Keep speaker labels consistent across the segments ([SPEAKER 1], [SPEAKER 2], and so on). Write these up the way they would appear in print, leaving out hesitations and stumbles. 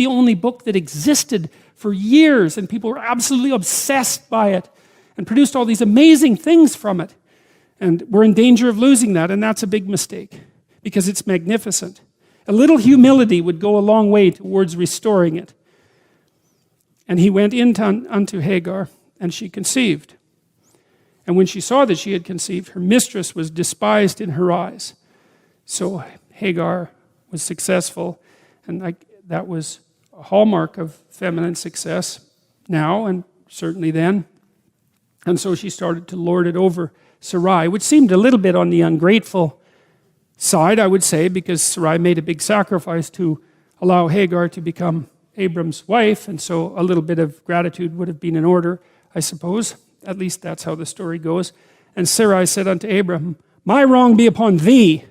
[SPEAKER 1] the only book that existed for years, and people were absolutely obsessed by it and produced all these amazing things from it. And we're in danger of losing that, and that's a big mistake because it's magnificent. A little humility would go a long way towards restoring it. And he went in unto Hagar, and she conceived. And when she saw that she had conceived, her mistress was despised in her eyes. So Hagar was successful, and that was a hallmark of feminine success now, and certainly then. And so she started to lord it over Sarai, which seemed a little bit on the ungrateful side, I would say, because Sarai made a big sacrifice to allow Hagar to become Abram's wife, and so a little bit of gratitude would have been in order, I suppose. At least that's how the story goes. And Sarai said unto Abram, my wrong be upon thee.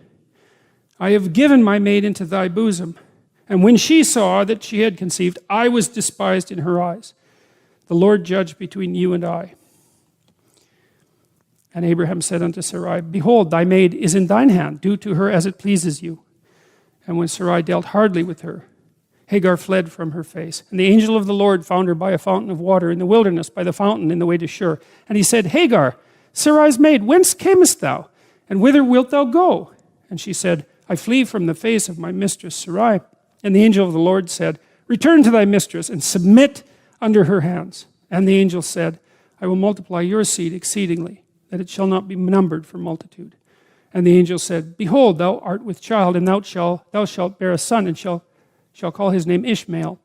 [SPEAKER 1] I have given my maid into thy bosom. And when she saw that she had conceived, I was despised in her eyes. The Lord judged between you and I. And Abraham said unto Sarai, behold, thy maid is in thine hand. Do to her as it pleases you. And when Sarai dealt hardly with her, Hagar fled from her face. And the angel of the Lord found her by a fountain of water in the wilderness, by the fountain in the way to Shur. And he said, Hagar, Sarai's maid, whence camest thou? And whither wilt thou go? And she said, I flee from the face of my mistress Sarai. And the angel of the Lord said, return to thy mistress and submit under her hands. And the angel said, I will multiply your seed exceedingly, that it shall not be numbered for multitude. And the angel said, behold, thou art with child, and thou shalt bear a son, and shall call his name Ishmael.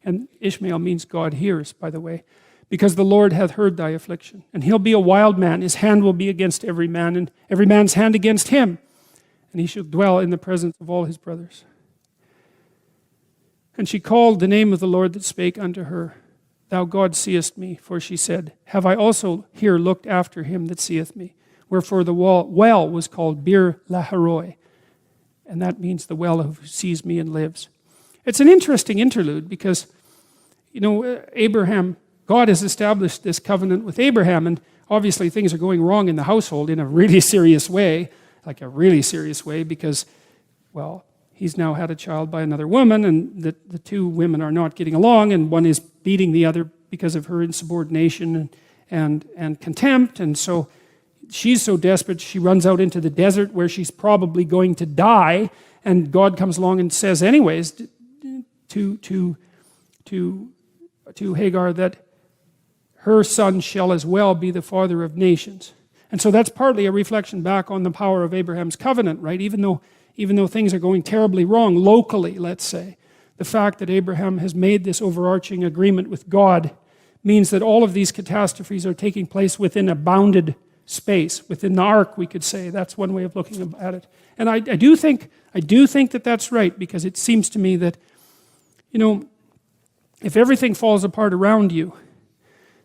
[SPEAKER 1] And Ishmael means God hears, by the way, because the Lord hath heard thy affliction. And he'll be a wild man. His hand will be against every man, and every man's hand against him. And he shall dwell in the presence of all his brothers. And she called the name of the Lord that spake unto her, Thou God seest me. For she said, Have I also here looked after him that seeth me? Wherefore the well was called Bir Laharoi. And that means the well who sees me and lives. It's an interesting interlude because, Abraham, God has established this covenant with Abraham, and obviously things are going wrong in the household in a really serious way, because, well, he's now had a child by another woman, and the two women are not getting along, and one is beating the other because of her insubordination and contempt, and so she's so desperate she runs out into the desert where she's probably going to die, and God comes along and says anyways to Hagar that her son shall as well be the father of nations. And so that's partly a reflection back on the power of Abraham's covenant, right? Even though things are going terribly wrong locally, let's say, the fact that Abraham has made this overarching agreement with God means that all of these catastrophes are taking place within a bounded space, within the ark, we could say. That's one way of looking at it. And I do think that that's right, because it seems to me that, if everything falls apart around you,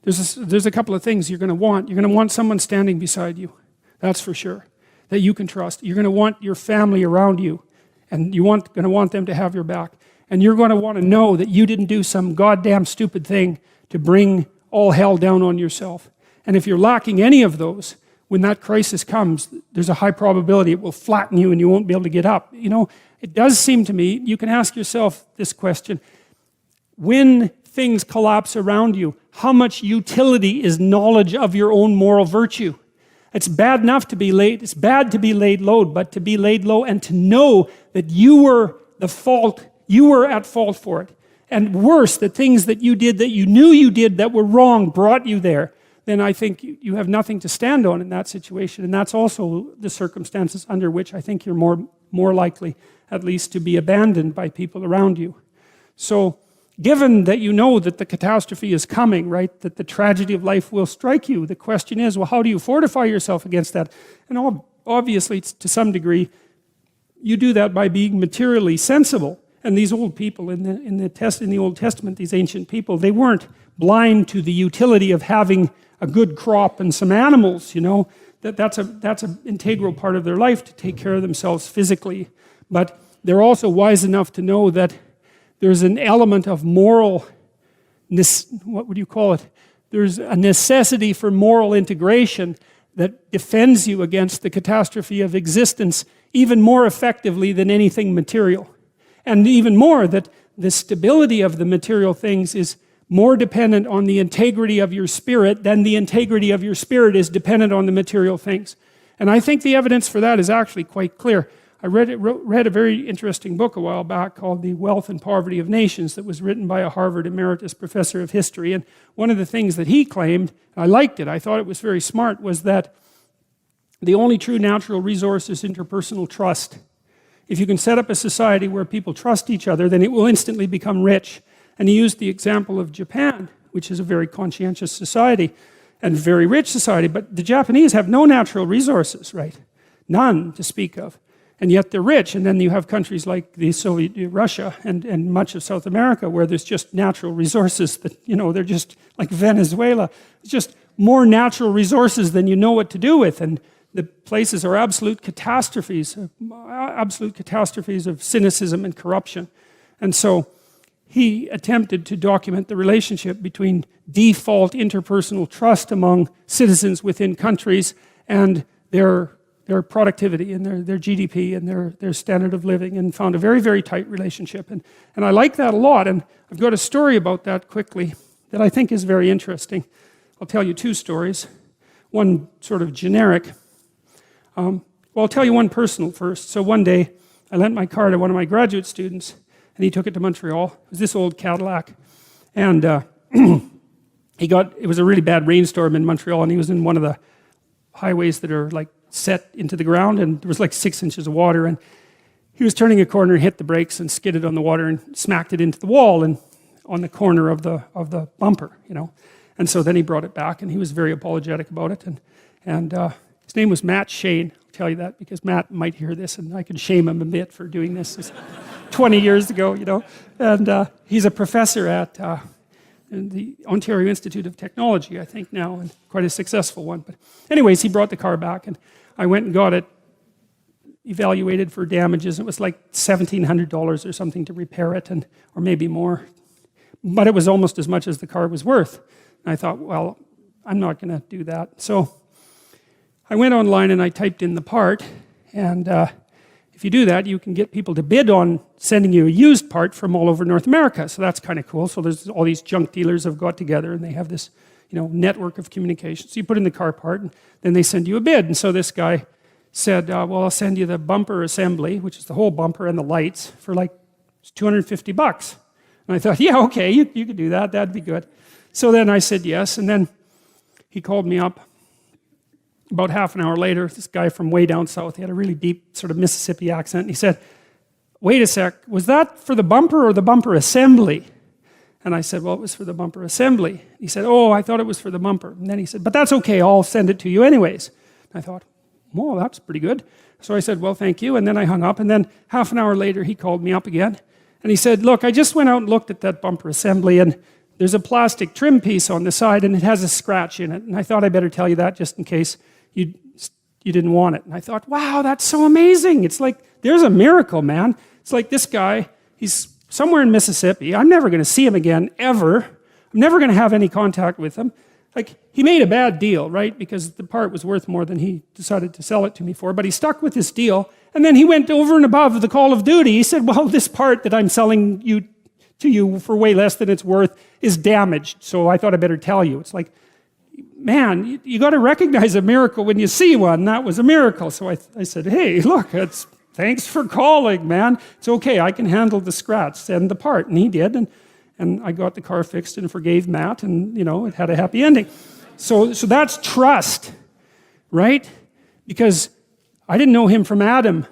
[SPEAKER 1] there's a couple of things you're going to want. You're going to want someone standing beside you, that's for sure, that you can trust. You're going to want your family around you, and you're going to want them to have your back. And you're going to want to know that you didn't do some goddamn stupid thing to bring all hell down on yourself. And if you're lacking any of those, when that crisis comes, there's a high probability it will flatten you and you won't be able to get up. It does seem to me, you can ask yourself this question, when things collapse around you, how much utility is knowledge of your own moral virtue? It's bad enough to be laid, it's bad to be laid low, but to be laid low and to know that you were at fault for it. And worse, the things that you did that you knew you did that were wrong brought you there. Then I think you have nothing to stand on in that situation. And that's also the circumstances under which I think you're more likely, at least, to be abandoned by people around you. So, given that you know that the catastrophe is coming, right, that the tragedy of life will strike you, the question is, well, how do you fortify yourself against that? And obviously, to some degree, you do that by being materially sensible. And these old people in the Old Testament, these ancient people, they weren't blind to the utility of having a good crop and some animals, that's an integral part of their life to take care of themselves physically. But they're also wise enough to know that there's an element of moral, what would you call it? There's a necessity for moral integration that defends you against the catastrophe of existence even more effectively than anything material. And even more, that the stability of the material things is more dependent on the integrity of your spirit than the integrity of your spirit is dependent on the material things. And I think the evidence for that is actually quite clear. I read a very interesting book a while back called The Wealth and Poverty of Nations that was written by a Harvard emeritus professor of history. And one of the things that he claimed, and I liked it, I thought it was very smart, was that the only true natural resource is interpersonal trust. If you can set up a society where people trust each other, then it will instantly become rich. And he used the example of Japan, which is a very conscientious society and very rich society, but the Japanese have no natural resources, right? None to speak of. And yet they're rich. And then you have countries like the Soviet Russia and much of South America where there's just natural resources that, they're just like Venezuela. It's just more natural resources than you know what to do with. And the places are absolute catastrophes of cynicism and corruption. And so he attempted to document the relationship between default interpersonal trust among citizens within countries and their productivity and their GDP and their standard of living, and found a very, very tight relationship. And I like that a lot, and I've got a story about that quickly that I think is very interesting. I'll tell you two stories. One sort of generic. Well, I'll tell you one personal first. So one day, I lent my car to one of my graduate students, and he took it to Montreal. It was this old Cadillac. And it was a really bad rainstorm in Montreal, and he was in one of the highways that are like set into the ground, and there was like 6 inches of water, and he was turning a corner, hit the brakes and skidded on the water and smacked it into the wall and on the corner of the bumper, And so then he brought it back, and he was very apologetic about it. And his name was Matt Shane. I'll tell you that because Matt might hear this, and I can shame him a bit for doing this 20 years ago, And he's a professor at the Ontario Institute of Technology, I think now, and quite a successful one. But anyways, he brought the car back, and I went and got it evaluated for damages. It was like $1,700 or something to repair it, or maybe more. But it was almost as much as the car was worth. And I thought, well, I'm not going to do that. So I went online and I typed in the part, and if you do that, you can get people to bid on sending you a used part from all over North America. So that's kind of cool. So there's all these junk dealers have got together, and they have this network of communication. So you put in the car part, and then they send you a bid. And so this guy said, well, I'll send you the bumper assembly, which is the whole bumper and the lights, for like $250. And I thought, yeah, okay, you could do that. That'd be good. So then I said yes, and then he called me up about half an hour later. This guy from way down south, he had a really deep sort of Mississippi accent, and he said, wait a sec, was that for the bumper or the bumper assembly? And I said, well, it was for the bumper assembly. He said, oh, I thought it was for the bumper. And then he said, but that's okay, I'll send it to you anyways. And I thought, well, that's pretty good. So I said, well, thank you. And then I hung up. And then half an hour later, he called me up again. And he said, look, I just went out and looked at that bumper assembly, and there's a plastic trim piece on the side, and it has a scratch in it. And I thought I better tell you that just in case you didn't want it. And I thought, wow, that's so amazing. It's like, there's a miracle, man. It's like this guy, he's somewhere in Mississippi. I'm never going to see him again, ever. I'm never going to have any contact with him. Like, he made a bad deal, right? Because the part was worth more than he decided to sell it to me for. But he stuck with this deal. And then he went over and above the call of duty. He said, well, this part that I'm selling to you for way less than it's worth is damaged. So I thought I better tell you. It's like, man, you got to recognize a miracle when you see one. That was a miracle. So I said, hey, look, thanks for calling, man. It's okay, I can handle the scratch, send the part. And he did, and I got the car fixed and forgave Matt, and it had a happy ending. So that's trust, right? Because I didn't know him from Adam,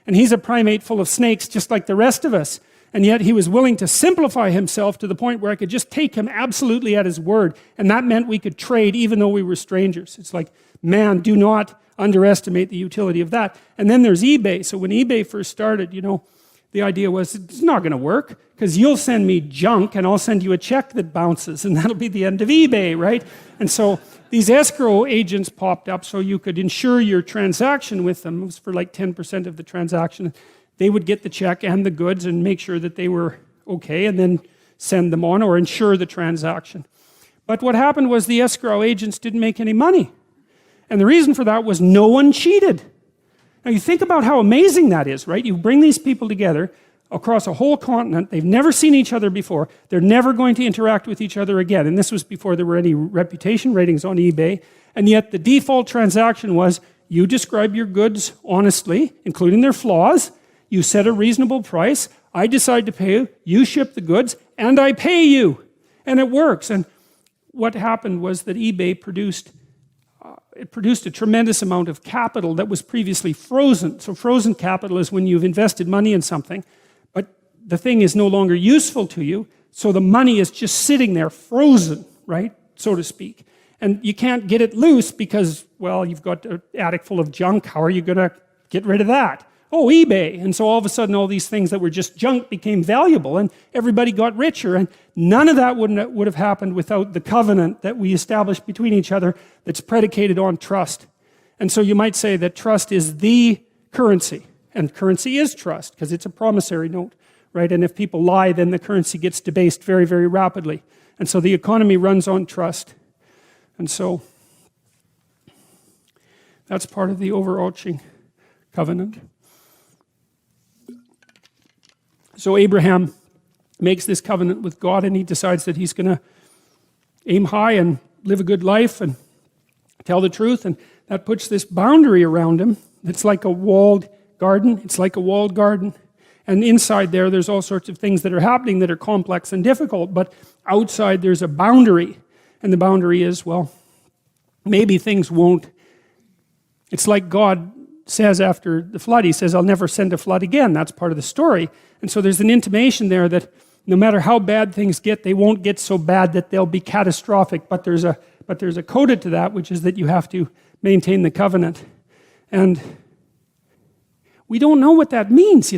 [SPEAKER 1] and he's a primate full of snakes just like the rest of us. And yet he was willing to simplify himself to the point where I could just take him absolutely at his word. And that meant we could trade even though we were strangers. It's like, man, do not underestimate the utility of that. And then there's eBay. So when eBay first started, the idea was it's not going to work because you'll send me junk and I'll send you a check that bounces, and that'll be the end of eBay, right? And so these escrow agents popped up so you could insure your transaction with them. It was for like 10% of the transaction. They would get the check and the goods and make sure that they were okay, and then send them on or insure the transaction. But what happened was the escrow agents didn't make any money. And the reason for that was no one cheated. Now you think about how amazing that is, right? You bring these people together, across a whole continent. They've never seen each other before. They're never going to interact with each other again. And this was before there were any reputation ratings on eBay. And yet the default transaction was, you describe your goods honestly, including their flaws. You set a reasonable price. I decide to pay you. You ship the goods, and I pay you. And it works. And what happened was that eBay produced a tremendous amount of capital that was previously frozen. So frozen capital is when you've invested money in something, but the thing is no longer useful to you, so the money is just sitting there frozen, right, so to speak. And you can't get it loose because, well, you've got an attic full of junk. How are you going to get rid of that? Oh, eBay. And so all of a sudden all these things that were just junk became valuable, and everybody got richer. And none of that would have happened without the covenant that we established between each other that's predicated on trust. And so you might say that trust is the currency. And currency is trust because it's a promissory note, right? And if people lie, then the currency gets debased very, very rapidly. And so the economy runs on trust. And so that's part of the overarching covenant. So Abraham makes this covenant with God, and he decides that he's going to aim high and live a good life and tell the truth, and that puts this boundary around him. It's like a walled garden. It's like a walled garden. And inside there's all sorts of things that are happening that are complex and difficult, but outside there's a boundary. And the boundary is, well, maybe things won't. It's like God says after the flood, he says, I'll never send a flood again. That's part of the story. And so there's an intimation there that no matter how bad things get, they won't get so bad that they'll be catastrophic. But there's a coda to that, which is that you have to maintain the covenant. And we don't know what that means,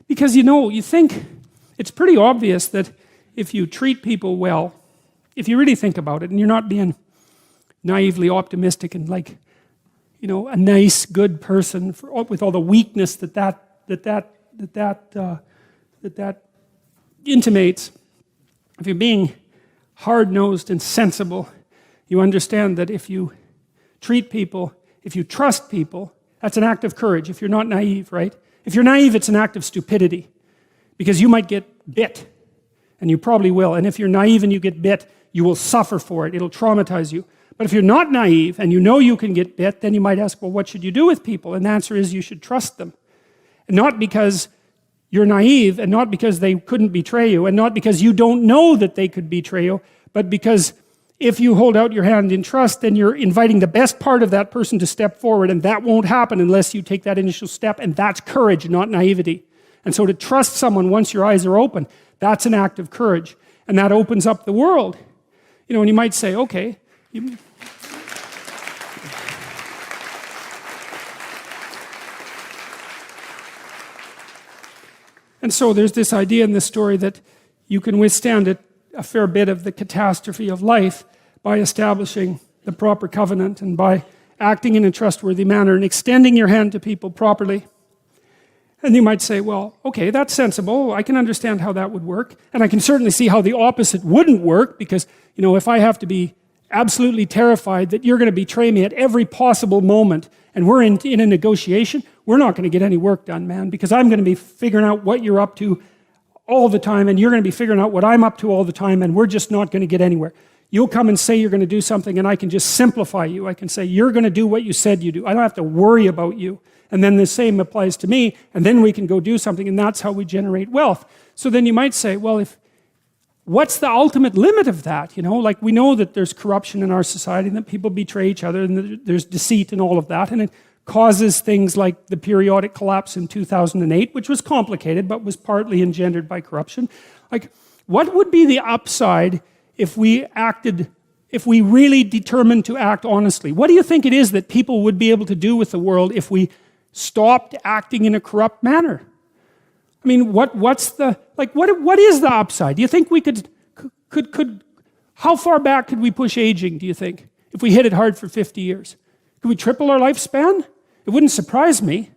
[SPEAKER 1] because, you think it's pretty obvious that if you treat people well, if you really think about it, and you're not being naively optimistic and like, a nice, good person with all the weakness that intimates. If you're being hard-nosed and sensible, you understand that if you treat people, if you trust people, that's an act of courage. If you're not naive, right? If you're naive, it's an act of stupidity, because you might get bit, and you probably will. And if you're naive and you get bit, you will suffer for it. It'll traumatize you. But if you're not naive and you know you can get bit, then you might ask, well, what should you do with people? And the answer is you should trust them. And not because you're naive, and not because they couldn't betray you, and not because you don't know that they could betray you, but because if you hold out your hand in trust, then you're inviting the best part of that person to step forward, and that won't happen unless you take that initial step, and that's courage, not naivety. And so to trust someone once your eyes are open, that's an act of courage, and that opens up the world. And you might say, okay, and so there's this idea in this story that you can withstand a fair bit of the catastrophe of life by establishing the proper covenant and by acting in a trustworthy manner and extending your hand to people properly. And you might say, well, okay, that's sensible. I can understand how that would work. And I can certainly see how the opposite wouldn't work, because, if I have to be absolutely terrified that you're going to betray me at every possible moment, and we're in a negotiation, we're not going to get any work done, man, because I'm going to be figuring out what you're up to all the time, and you're going to be figuring out what I'm up to all the time, and we're just not going to get anywhere. You'll come and say you're going to do something, and I can just simplify you. I can say, you're going to do what you said you do. I don't have to worry about you. And then the same applies to me, and then we can go do something, and that's how we generate wealth. So then you might say, well, what's the ultimate limit of that? Like we know that there's corruption in our society, and that people betray each other, and there's deceit and all of that, and it causes things like the periodic collapse in 2008, which was complicated, but was partly engendered by corruption. Like, what would be the upside if we really determined to act honestly? What do you think it is that people would be able to do with the world if we stopped acting in a corrupt manner? I mean, what is the upside? Do you think we could how far back could we push aging, do you think, if we hit it hard for 50 years? Could we triple our lifespan? It wouldn't surprise me.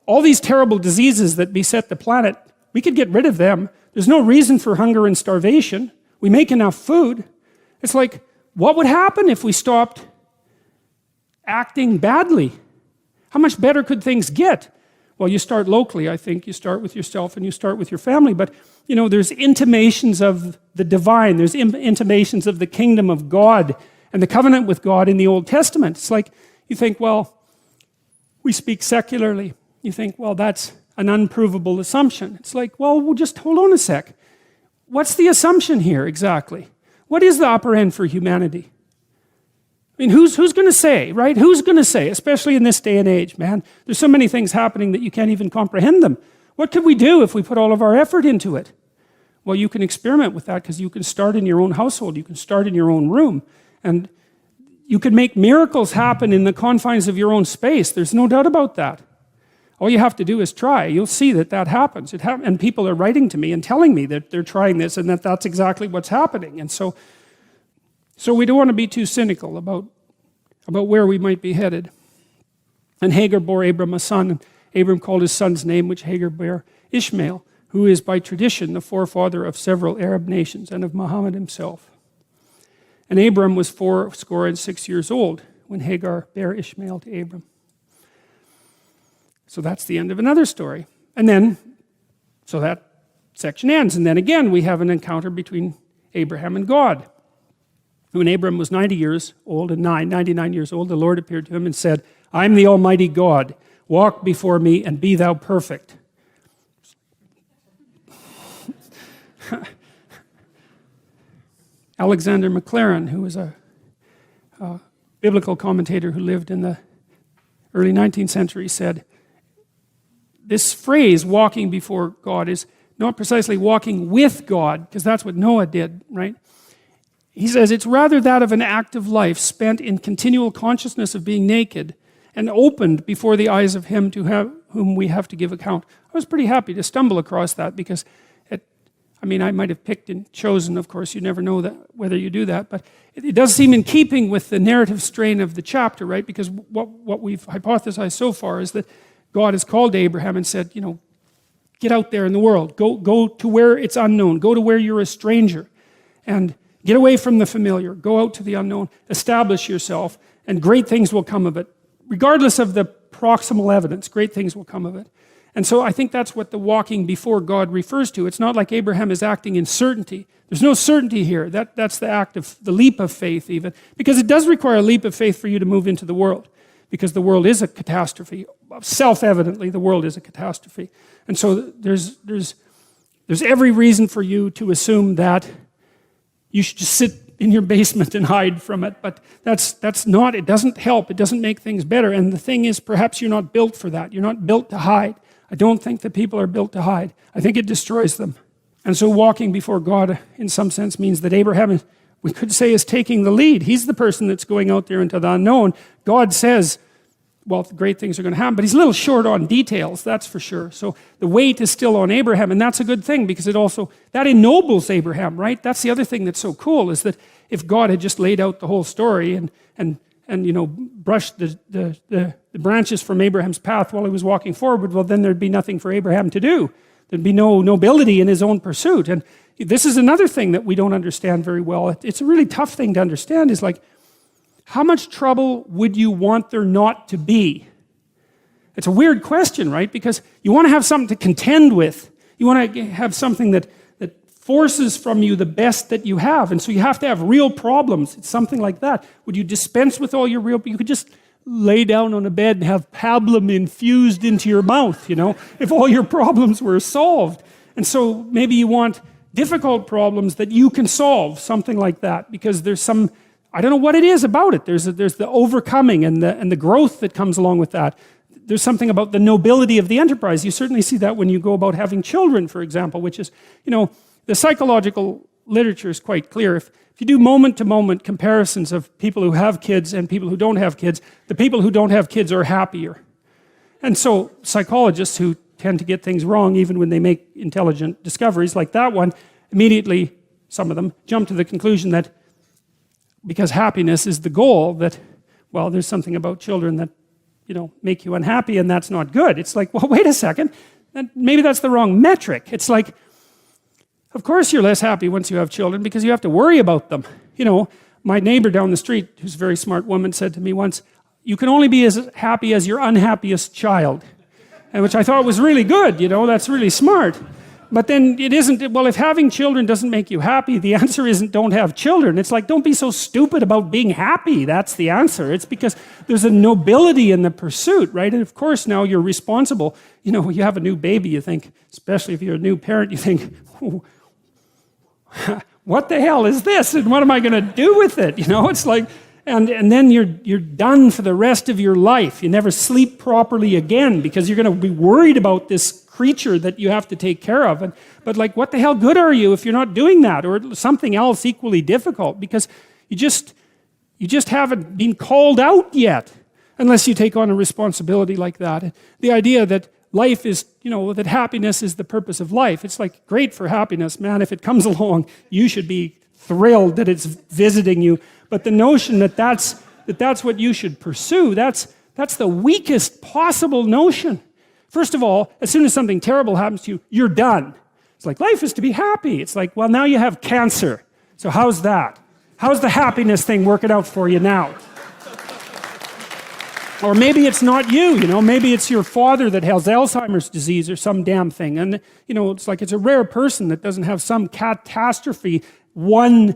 [SPEAKER 1] All these terrible diseases that beset the planet, we could get rid of them. There's no reason for hunger and starvation. We make enough food. It's like, what would happen if we stopped acting badly? How much better could things get? Well, you start locally, I think. You start with yourself and you start with your family. But, there's intimations of the divine. There's intimations of the kingdom of God and the covenant with God in the Old Testament. It's like you think, well, we speak secularly. You think, well, that's an unprovable assumption. It's like, well, we'll just hold on a sec. What's the assumption here exactly? What is the upper end for humanity? I mean, who's going to say, right? Who's going to say, especially in this day and age, man? There's so many things happening that you can't even comprehend them. What could we do if we put all of our effort into it? Well, you can experiment with that because you can start in your own household. You can start in your own room. And you can make miracles happen in the confines of your own space. There's no doubt about that. All you have to do is try. You'll see that happens. And people are writing to me and telling me that they're trying this and that that's exactly what's happening. And so we don't want to be too cynical about where we might be headed. And Hagar bore Abram a son, and Abram called his son's name, which Hagar bare, Ishmael, who is by tradition the forefather of several Arab nations and of Muhammad himself. And Abram was 86 years old when Hagar bare Ishmael to Abram. So that's the end of another story. And then, so that section ends. And then again, we have an encounter between Abraham and God. When Abram was 99 years old, the Lord appeared to him and said, I am the Almighty God. Walk before me and be thou perfect. Alexander McLaren, who was a biblical commentator who lived in the early 19th century, said, this phrase, walking before God, is not precisely walking with God, because that's what Noah did, right? He says it's rather that of an active life spent in continual consciousness of being naked and opened before the eyes of him to whom we have to give account. I was pretty happy to stumble across that because I might have picked and chosen, of course, you never know that whether you do that, but it does seem in keeping with the narrative strain of the chapter, right? Because what we've hypothesized so far is that God has called Abraham and said, get out there in the world. Go to where it's unknown. Go to where you're a stranger. And get away from the familiar. Go out to the unknown. Establish yourself. And great things will come of it. Regardless of the proximal evidence, great things will come of it. And so I think that's what the walking before God refers to. It's not like Abraham is acting in certainty. There's no certainty here. That's the act of the leap of faith even. Because it does require a leap of faith for you to move into the world. Because the world is a catastrophe. Self-evidently, the world is a catastrophe. And so there's every reason for you to assume that you should just sit in your basement and hide from it. But that's not, it doesn't help. It doesn't make things better. And the thing is, perhaps you're not built for that. You're not built to hide. I don't think that people are built to hide. I think it destroys them. And so walking before God, in some sense, means that Abraham, we could say, is taking the lead. He's the person that's going out there into the unknown. God says, well, great things are going to happen, but he's a little short on details, that's for sure. So the weight is still on Abraham, and that's a good thing because that ennobles Abraham, right? That's the other thing that's so cool, is that if God had just laid out the whole story and brushed the branches from Abraham's path while he was walking forward, well, then there'd be nothing for Abraham to do. There'd be no nobility in his own pursuit. And this is another thing that we don't understand very well. It's a really tough thing to understand, is like, how much trouble would you want there not to be? It's a weird question, right? Because you want to have something to contend with. You want to have something that forces from you the best that you have. And so you have to have real problems. It's something like that. Would you dispense with all your real... You could just lay down on a bed and have pablum infused into your mouth, if all your problems were solved. And so maybe you want difficult problems that you can solve, something like that, because there's some... I don't know what it is about it. There's the overcoming and the growth that comes along with that. There's something about the nobility of the enterprise. You certainly see that when you go about having children, for example, which is, the psychological literature is quite clear. If you do moment-to-moment comparisons of people who have kids and people who don't have kids, the people who don't have kids are happier. And so psychologists who tend to get things wrong even when they make intelligent discoveries like that one, immediately, some of them, jump to the conclusion that because happiness is the goal, that, well, there's something about children that, make you unhappy, and that's not good. It's like, well, wait a second. Maybe that's the wrong metric. It's like, of course you're less happy once you have children because you have to worry about them. My neighbor down the street, who's a very smart woman, said to me once, you can only be as happy as your unhappiest child. and which I thought was really good, that's really smart. But then it isn't, well, if having children doesn't make you happy, the answer isn't don't have children. It's like, don't be so stupid about being happy. That's the answer. It's because there's a nobility in the pursuit, right? And of course, now you're responsible. You have a new baby, you think, especially if you're a new parent, you think, what the hell is this? And what am I going to do with it? It's like, and then you're done for the rest of your life. You never sleep properly again because you're going to be worried about this creature that you have to take care of. But like, what the hell good are you if you're not doing that, or something else equally difficult? Because you just haven't been called out yet, unless you take on a responsibility like that. The idea that life is, that happiness is the purpose of life. It's like, great for happiness, man. If it comes along, you should be thrilled that it's visiting you. But the notion that that's what you should pursue, that's the weakest possible notion. First of all, as soon as something terrible happens to you, you're done. It's like, life is to be happy. It's like, well, now you have cancer. So how's that? How's the happiness thing working out for you now? Or maybe it's not you, maybe it's your father that has Alzheimer's disease or some damn thing. And, it's like, it's a rare person that doesn't have some catastrophe one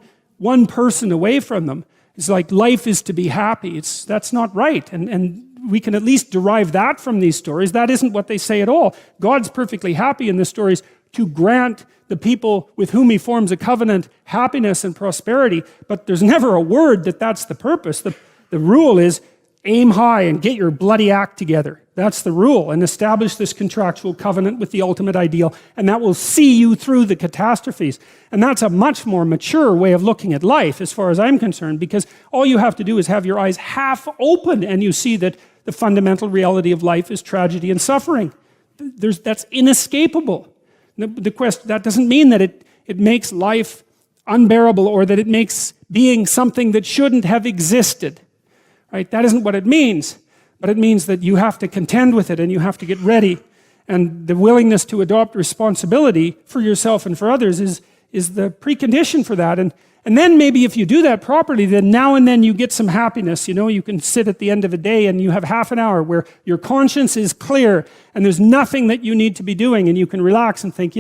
[SPEAKER 1] person away from them. It's like, life is to be happy. That's not right. And we can at least derive that from these stories. That isn't what they say at all. God's perfectly happy in the stories to grant the people with whom he forms a covenant happiness and prosperity, but there's never a word that that's the purpose. The rule is aim high and get your bloody act together. That's the rule, and establish this contractual covenant with the ultimate ideal, and that will see you through the catastrophes. And that's a much more mature way of looking at life, as far as I'm concerned, because all you have to do is have your eyes half open, and you see that the fundamental reality of life is tragedy and suffering. That's inescapable. That doesn't mean that it makes life unbearable, or that it makes being something that shouldn't have existed. Right? That isn't what it means. But it means that you have to contend with it, and you have to get ready. And the willingness to adopt responsibility for yourself and for others is the precondition for that. And then maybe if you do that properly, then now and then you get some happiness. You can sit at the end of a day and you have half an hour where your conscience is clear and there's nothing that you need to be doing, and you can relax and think,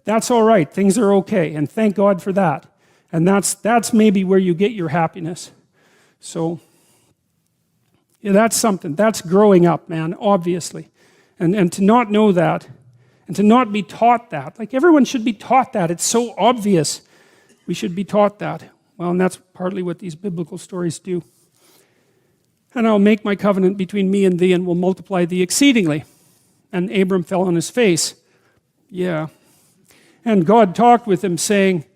[SPEAKER 1] that's all right. Things are okay, and thank God for that. And that's maybe where you get your happiness. So, yeah, that's something. That's growing up, man, obviously. And to not know that, and to not be taught that. Like, everyone should be taught that. It's so obvious. We should be taught that. Well, and that's partly what these biblical stories do. And I'll make my covenant between me and thee, and will multiply thee exceedingly. And Abram fell on his face. Yeah. And God talked with him, saying,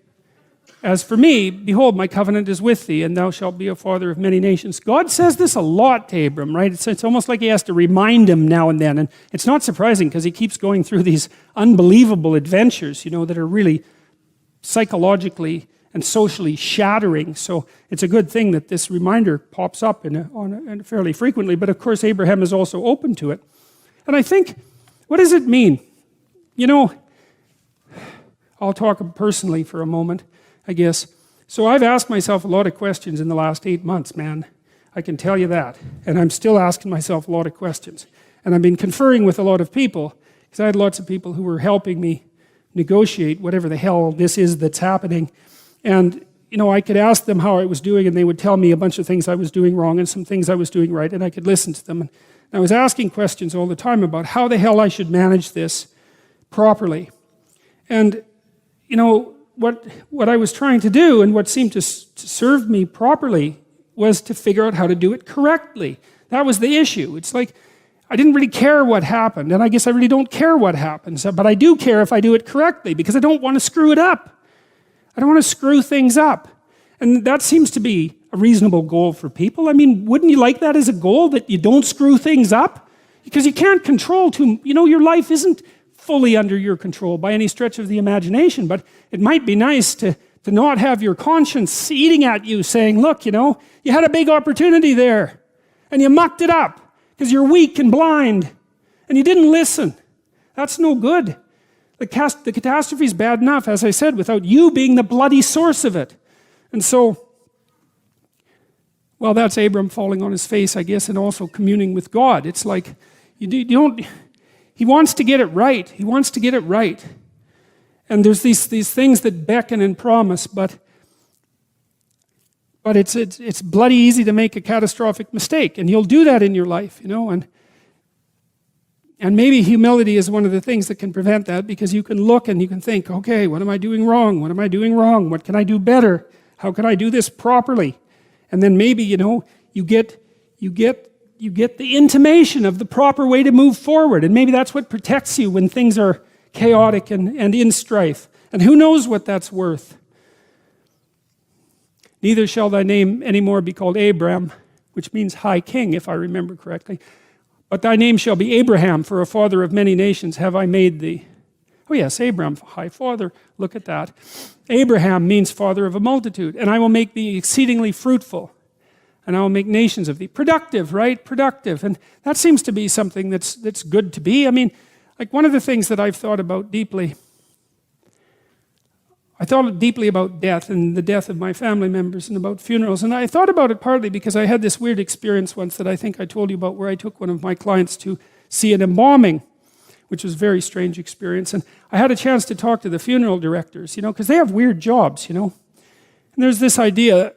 [SPEAKER 1] as for me, behold, my covenant is with thee, and thou shalt be a father of many nations. God says this a lot to Abram, right? It's almost like he has to remind him now and then. And it's not surprising, because he keeps going through these unbelievable adventures, that are really psychologically and socially shattering. So it's a good thing that this reminder pops up fairly frequently. But of course, Abraham is also open to it. And I think, what does it mean? I'll talk personally for a moment, I guess. So I've asked myself a lot of questions in the last 8 months, man. I can tell you that. And I'm still asking myself a lot of questions. And I've been conferring with a lot of people, because I had lots of people who were helping me negotiate whatever the hell this is that's happening. And, I could ask them how I was doing, and they would tell me a bunch of things I was doing wrong and some things I was doing right, and I could listen to them. And I was asking questions all the time about how the hell I should manage this properly. And, what I was trying to do, and what seemed to serve me properly, was to figure out how to do it correctly. That was the issue. It's like, I didn't really care what happened, and I guess I really don't care what happens, but I do care if I do it correctly, because I don't want to screw it up. I don't want to screw things up. And that seems to be a reasonable goal for people. I mean, wouldn't you like that as a goal, that you don't screw things up? Because you can't control your life isn't fully under your control by any stretch of the imagination, but it might be nice to not have your conscience eating at you saying, look, you had a big opportunity there, and you mucked it up because you're weak and blind, and you didn't listen. That's no good. The catastrophe is bad enough, as I said, without you being the bloody source of it. And so, well, that's Abram falling on his face, I guess, and also communing with God. It's like, you don't He wants to get it right. He wants to get it right. And there's these things that beckon and promise, but it's bloody easy to make a catastrophic mistake. And you'll do that in your life, you know. And maybe humility is one of the things that can prevent that, because you can look and you can think, okay, what am I doing wrong? What am I doing wrong? What can I do better? How can I do this properly? And then maybe, you know, you get the intimation of the proper way to move forward. And maybe that's what protects you when things are chaotic and in strife. And who knows what that's worth? Neither shall thy name anymore be called Abram, which means high king, if I remember correctly. But thy name shall be Abraham, for a father of many nations have I made thee. Oh yes, Abraham, high father. Look at that. Abraham means father of a multitude. And I will make thee exceedingly fruitful. And I will make nations of thee. Productive, right? Productive. And that seems to be something that's good to be. I mean, like one of the things that I've thought about deeply, I thought deeply about death and the death of my family members and about funerals. And I thought about it partly because I had this weird experience once that I think I told you about, where I took one of my clients to see an embalming, which was a very strange experience. And I had a chance to talk to the funeral directors, you know, because they have weird jobs, you know. And there's this idea,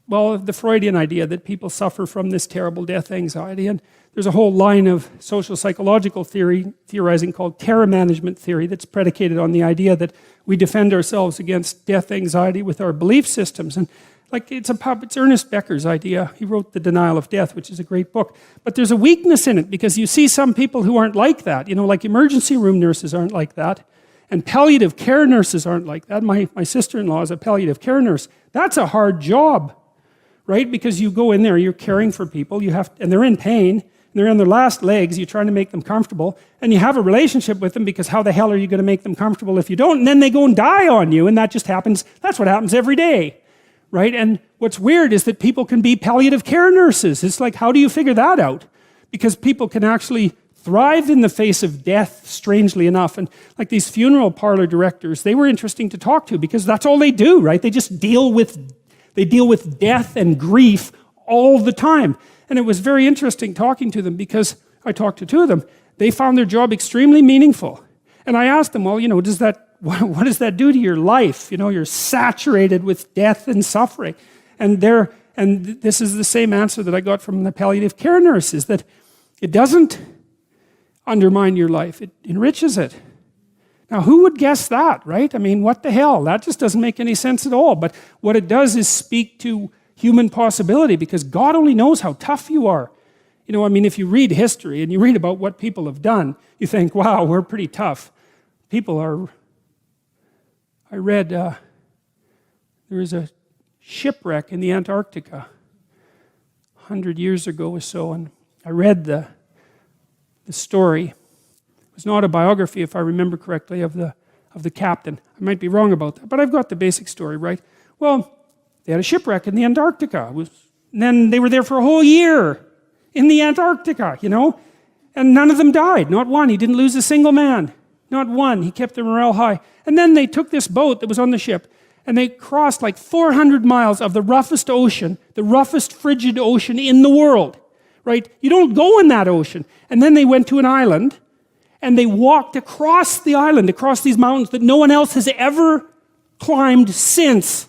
[SPEAKER 1] well, the Freudian idea that people suffer from this terrible death anxiety. And there's a whole line of social psychological theorizing called terror management theory that's predicated on the idea that we defend ourselves against death anxiety with our belief systems. And like it's Ernest Becker's idea. He wrote The Denial of Death, which is a great book. But there's a weakness in it, because you see some people who aren't like that. You know, like emergency room nurses aren't like that. And palliative care nurses aren't like that. My sister-in-law is a palliative care nurse. That's a hard job, right? Because you go in there, you're caring for people, and they're in pain, and they're on their last legs, you're trying to make them comfortable, and you have a relationship with them, because how the hell are you going to make them comfortable if you don't? And then they go and die on you, and that just happens. That's what happens every day, right? And what's weird is that people can be palliative care nurses. It's like, how do you figure that out? Because people can actually thrive in the face of death, strangely enough. And like these funeral parlor directors, they were interesting to talk to, because that's all they do, right? They just deal with death and grief all the time. And it was very interesting talking to them, because I talked to two of them. They found their job extremely meaningful. And I asked them, well, you know, what does that do to your life? You know, you're saturated with death and suffering. And this is the same answer that I got from the palliative care nurses, that it doesn't undermine your life, it enriches it. Now, who would guess that, right? I mean, what the hell? That just doesn't make any sense at all. But what it does is speak to human possibility, because God only knows how tough you are. You know, I mean, if you read history and you read about what people have done, you think, wow, we're pretty tough. People are... I read there was a shipwreck in the Antarctica 100 years ago or so, and I read the story. It was an autobiography, if I remember correctly, of the captain. I might be wrong about that, but I've got the basic story right. Well, they had a shipwreck in the Antarctica. And then they were there for a whole year in the Antarctica, you know, and none of them died. Not one. He didn't lose a single man. Not one. He kept their morale high. And then they took this boat that was on the ship, and they crossed like 400 miles of the roughest ocean, the roughest frigid ocean in the world, right? You don't go in that ocean. And then they went to an island, and they walked across the island, across these mountains that no one else has ever climbed since.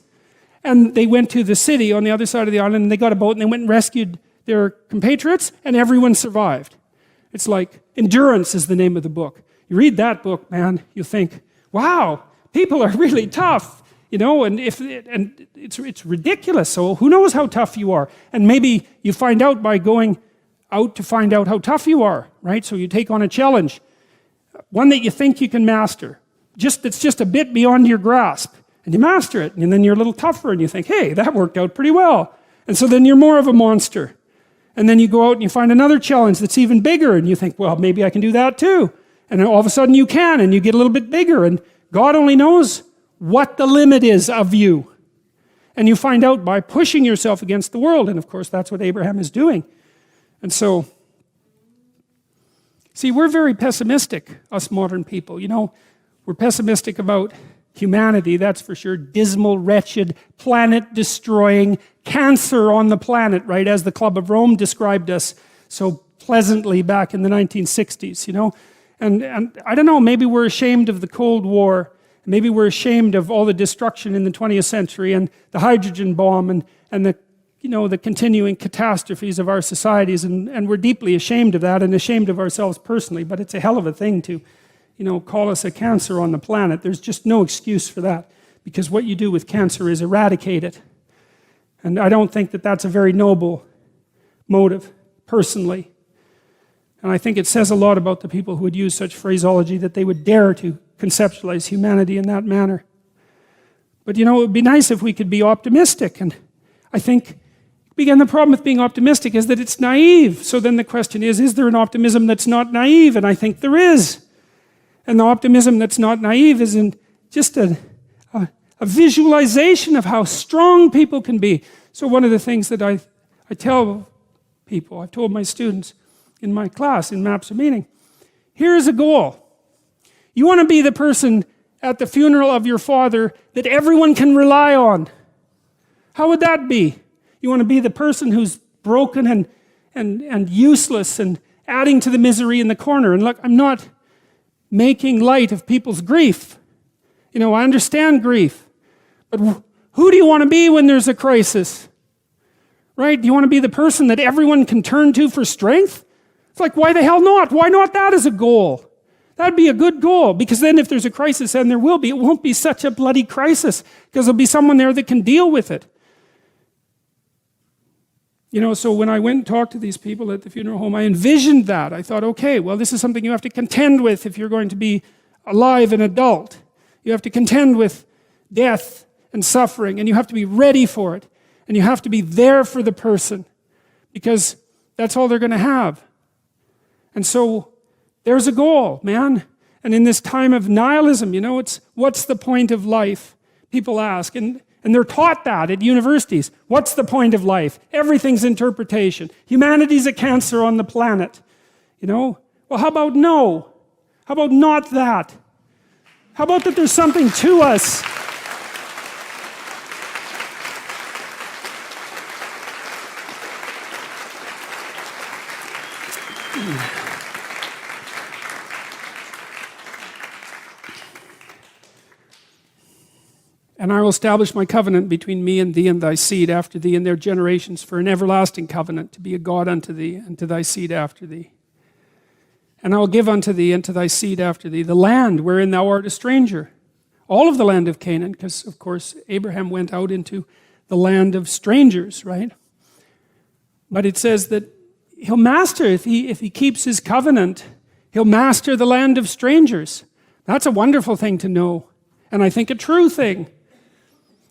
[SPEAKER 1] And they went to the city on the other side of the island, and they got a boat, and they went and rescued their compatriots, and everyone survived. It's like, Endurance is the name of the book. You read that book, man, you think, wow, people are really tough, you know, and it's ridiculous. So who knows how tough you are? And maybe you find out by going out to find out how tough you are, right? So you take on a challenge, one that you think you can master, that's just a bit beyond your grasp. And you master it, and then you're a little tougher, and you think, hey, that worked out pretty well. And so then you're more of a monster. And then you go out and you find another challenge that's even bigger, and you think, well, maybe I can do that too. And then all of a sudden you can, and you get a little bit bigger, and God only knows what the limit is of you. And you find out by pushing yourself against the world, and of course that's what Abraham is doing. And so, see, we're very pessimistic, us modern people. You know, we're pessimistic about humanity, that's for sure. Dismal, wretched, planet-destroying, cancer on the planet, right? As the Club of Rome described us so pleasantly back in the 1960s, you know. And I don't know, maybe we're ashamed of the Cold War. Maybe we're ashamed of all the destruction in the 20th century and the hydrogen bomb and the, the continuing catastrophes of our societies. And we're deeply ashamed of that and ashamed of ourselves personally. But it's a hell of a thing to, call us a cancer on the planet. There's just no excuse for that. Because what you do with cancer is eradicate it. And I don't think that that's a very noble motive, personally. And I think it says a lot about the people who would use such phraseology that they would dare to conceptualize humanity in that manner. But it would be nice if we could be optimistic. And I think, again, the problem with being optimistic is that it's naive. So then the question is there an optimism that's not naive? And I think there is. And the optimism that's not naive is in just a visualization of how strong people can be. So one of the things that I tell people, I've told my students in my class, in Maps of Meaning, here is a goal. You want to be the person at the funeral of your father that everyone can rely on. How would that be? You want to be the person who's broken and useless and adding to the misery in the corner. And look, I'm not making light of people's grief. I understand grief. But who do you want to be when there's a crisis? Right? Do you want to be the person that everyone can turn to for strength? It's like, why the hell not? Why not that as a goal? That'd be a good goal, because then if there's a crisis, and there will be, it won't be such a bloody crisis, because there'll be someone there that can deal with it. So when I went and talked to these people at the funeral home, I envisioned that. I thought, okay, well, this is something you have to contend with if you're going to be alive and adult. You have to contend with death and suffering, and you have to be ready for it, and you have to be there for the person, because that's all they're going to have. And so there's a goal, man. And in this time of nihilism, it's what's the point of life? People ask, and they're taught that at universities. What's the point of life? Everything's interpretation. Humanity's a cancer on the planet. Well, how about no? How about not that? How about that there's something to us? And I will establish my covenant between me and thee and thy seed after thee and their generations for an everlasting covenant, to be a God unto thee and to thy seed after thee. And I will give unto thee and to thy seed after thee the land wherein thou art a stranger. All of the land of Canaan, because of course Abraham went out into the land of strangers, right? But it says that he'll master, if he keeps his covenant, he'll master the land of strangers. That's a wonderful thing to know. And I think a true thing.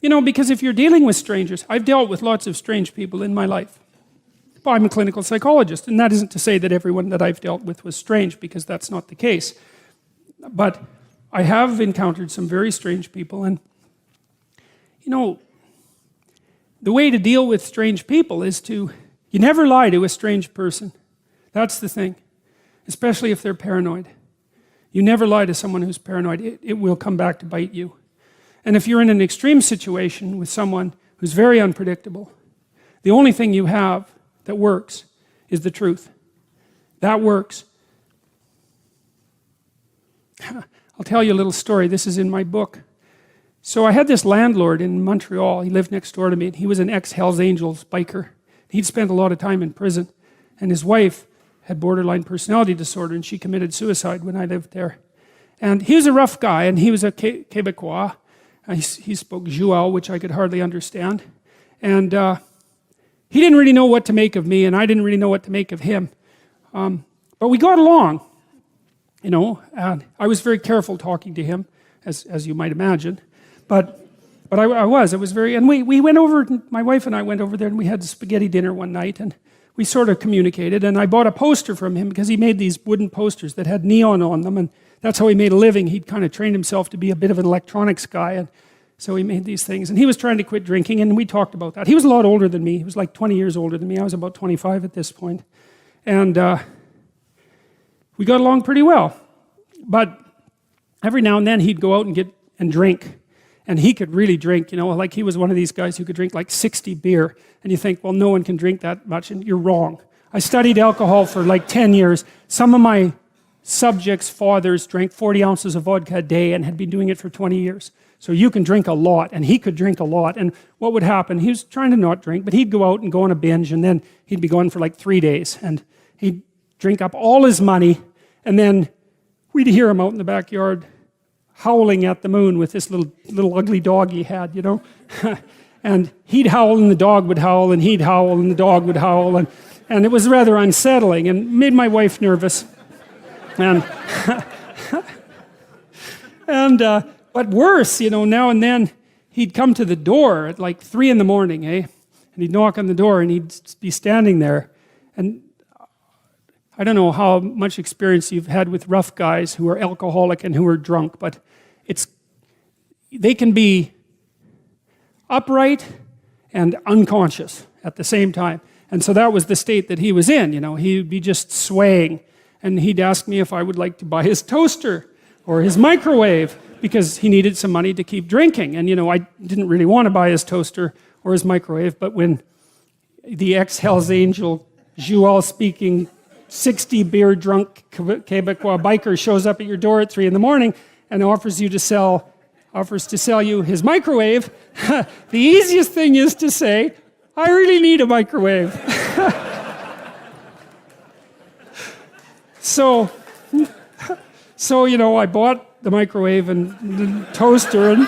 [SPEAKER 1] Because if you're dealing with strangers, I've dealt with lots of strange people in my life. Well, I'm a clinical psychologist, and that isn't to say that everyone that I've dealt with was strange, because that's not the case. But I have encountered some very strange people, and the way to deal with strange people is you never lie to a strange person. That's the thing, especially if they're paranoid. You never lie to someone who's paranoid. It will come back to bite you. And if you're in an extreme situation with someone who's very unpredictable, the only thing you have that works is the truth. That works. I'll tell you a little story. This is in my book. So I had this landlord in Montreal. He lived next door to me. He was an ex-Hells Angels biker. He'd spent a lot of time in prison. And his wife had borderline personality disorder, and she committed suicide when I lived there. And he was a rough guy, and he was a Quebecois. He spoke Joual, which I could hardly understand. And he didn't really know what to make of me, and I didn't really know what to make of him. But we got along, and I was very careful talking to him, as you might imagine. But I was very, and we went over, my wife and I went over there, and we had spaghetti dinner one night, and we sort of communicated, and I bought a poster from him because he made these wooden posters that had neon on them, and that's how he made a living. He'd kind of trained himself to be a bit of an electronics guy, and so he made these things. And he was trying to quit drinking, and we talked about that. He was a lot older than me. He was like 20 years older than me. I was about 25 at this point. And we got along pretty well. But every now and then he'd go out and drink. And he could really drink, like he was one of these guys who could drink like 60 beer. And you think, well, no one can drink that much, and you're wrong. I studied alcohol for like 10 years. Some of my subjects' fathers drank 40 ounces of vodka a day and had been doing it for 20 years. So you can drink a lot, and he could drink a lot. And what would happen, he was trying to not drink, but he'd go out and go on a binge, and then he'd be gone for like 3 days. And he'd drink up all his money, and then we'd hear him out in the backyard howling at the moon with this little ugly dog he had, you know. And he'd howl, and the dog would howl, and he'd howl, and the dog would howl. And it was rather unsettling and made my wife nervous. And, but worse, you know, now and then he'd come to the door at like 3 a.m, And he'd knock on the door and he'd be standing there. And I don't know how much experience you've had with rough guys who are alcoholic and who are drunk, but they can be upright and unconscious at the same time. And so that was the state that he was in, you know. He'd be just swaying. And he'd ask me if I would like to buy his toaster or his microwave because he needed some money to keep drinking. And, you know, I didn't really want to buy his toaster or his microwave, but when the ex-Hells Angel, Joual-speaking, 60-beer drunk Quebecois biker shows up at your door at 3 a.m. and offers to sell you his microwave, the easiest thing is to say, I really need a microwave. So, you know, I bought the microwave and the toaster and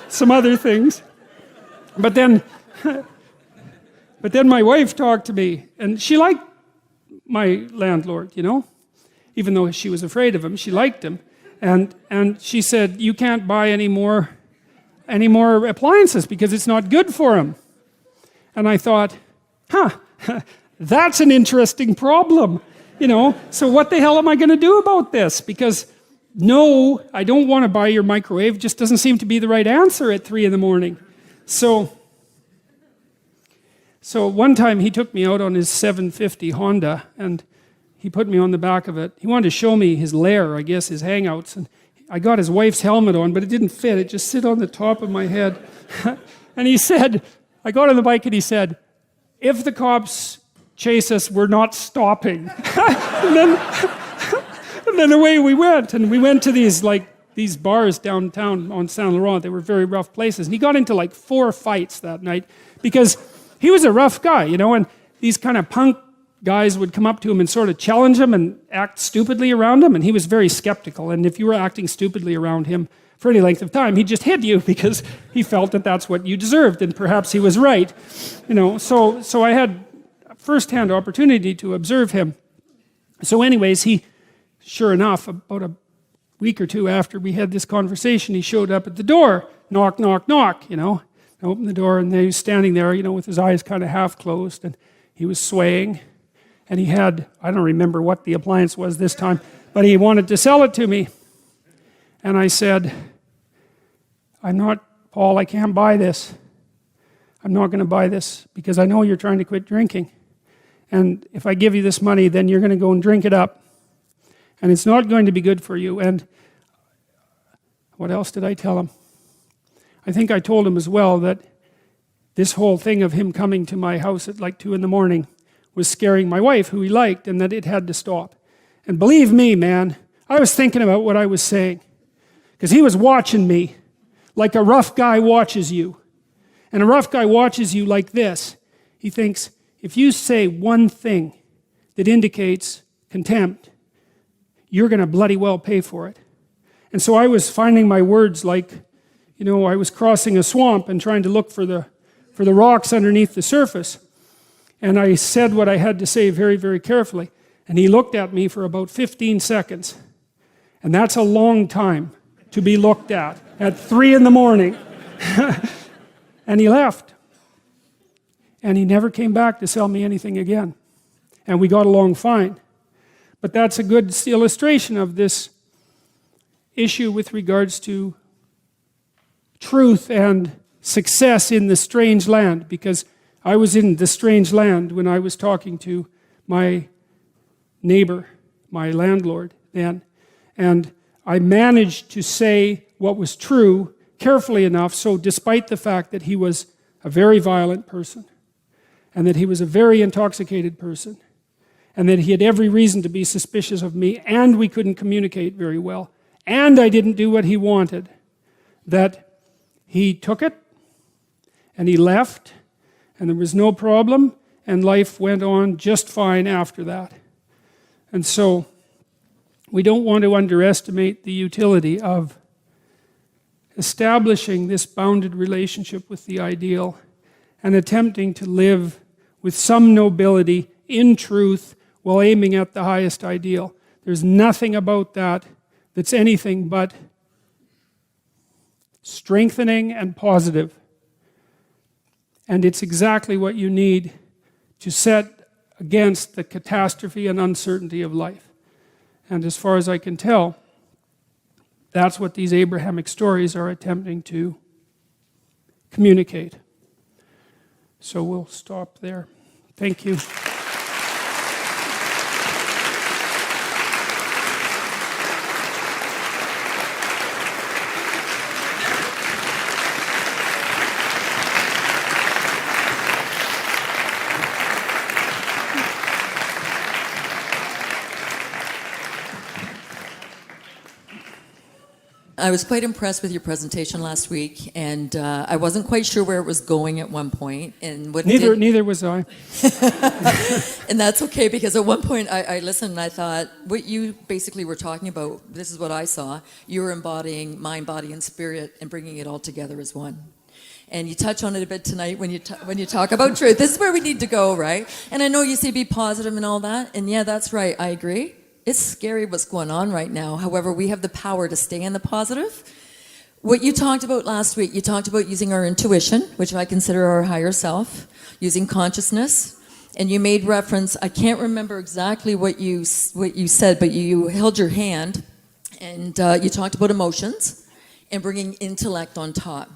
[SPEAKER 1] some other things. But then my wife talked to me, and she liked my landlord, you know. Even though she was afraid of him, she liked him. And she said, you can't buy any more appliances because it's not good for him. And I thought, that's an interesting problem. You know, so what the hell am I going to do about this? Because no, I don't want to buy your microwave. Just doesn't seem to be the right answer at 3 a.m. So one time he took me out on his 750 Honda, and he put me on the back of it. He wanted to show me his lair, I guess, his hangouts. And I got his wife's helmet on, but it didn't fit. It just sit on the top of my head. And he said, I got on the bike and he said, if the cops chase us, we're not stopping. and then away we went. And we went to these bars downtown on Saint Laurent. They were very rough places. And he got into like 4 fights that night because he was a rough guy, you know, and these kind of punk guys would come up to him and sort of challenge him and act stupidly around him. And he was very skeptical. And if you were acting stupidly around him for any length of time, he'd just hit you because he felt that that's what you deserved. And perhaps he was right, you know. So I had first-hand opportunity to observe him. So anyways, he, sure enough, about a week or 2 after we had this conversation, he showed up at the door, knock, knock, knock, you know. I opened the door, and he was standing there, you know, with his eyes kind of half closed, and he was swaying, and he had, I don't remember what the appliance was this time, but he wanted to sell it to me. And I said, Paul, I can't buy this. I'm not going to buy this because I know you're trying to quit drinking. And if I give you this money, then you're going to go and drink it up. And it's not going to be good for you. And what else did I tell him? I think I told him as well that this whole thing of him coming to my house at like 2 a.m. was scaring my wife, who he liked, and that it had to stop. And believe me, man, I was thinking about what I was saying. Because he was watching me like a rough guy watches you. And a rough guy watches you like this. He thinks, if you say one thing that indicates contempt, you're going to bloody well pay for it. And so I was finding my words like, you know, I was crossing a swamp and trying to look for the rocks underneath the surface. And I said what I had to say very, very carefully. And he looked at me for about 15 seconds. And that's a long time to be looked at 3 a.m. And he left. And he never came back to sell me anything again. And we got along fine. But that's a good illustration of this issue with regards to truth and success in the strange land, because I was in the strange land when I was talking to my neighbor, my landlord then, and I managed to say what was true carefully enough, so despite the fact that he was a very violent person and that he was a very intoxicated person and that he had every reason to be suspicious of me, and we couldn't communicate very well, and I didn't do what he wanted, that he took it, and he left, and there was no problem, and life went on just fine after that. And so, we don't want to underestimate the utility of establishing this bounded relationship with the ideal and attempting to live with some nobility in truth while aiming at the highest ideal. There's nothing about that that's anything but strengthening and positive. And it's exactly what you need to set against the catastrophe and uncertainty of life. And as far as I can tell, that's what these Abrahamic stories are attempting to communicate. So we'll stop there. Thank you.
[SPEAKER 2] I was quite impressed with your presentation last week, and I wasn't quite sure where it was going at one point. And
[SPEAKER 1] neither was I.
[SPEAKER 2] And that's okay, because at one point I listened and I thought, what you basically were talking about, this is what I saw, you were embodying mind, body, and spirit and bringing it all together as one. And you touch on it a bit tonight when you talk about truth. This is where we need to go, right? And I know you say be positive and all that, and yeah, that's right, I agree. It's scary what's going on right now. However, we have the power to stay in the positive. What you talked about last week, you talked about using our intuition, which I consider our higher self, using consciousness, and you made reference, I can't remember exactly what you said, but you held your hand, and you talked about emotions and bringing intellect on top.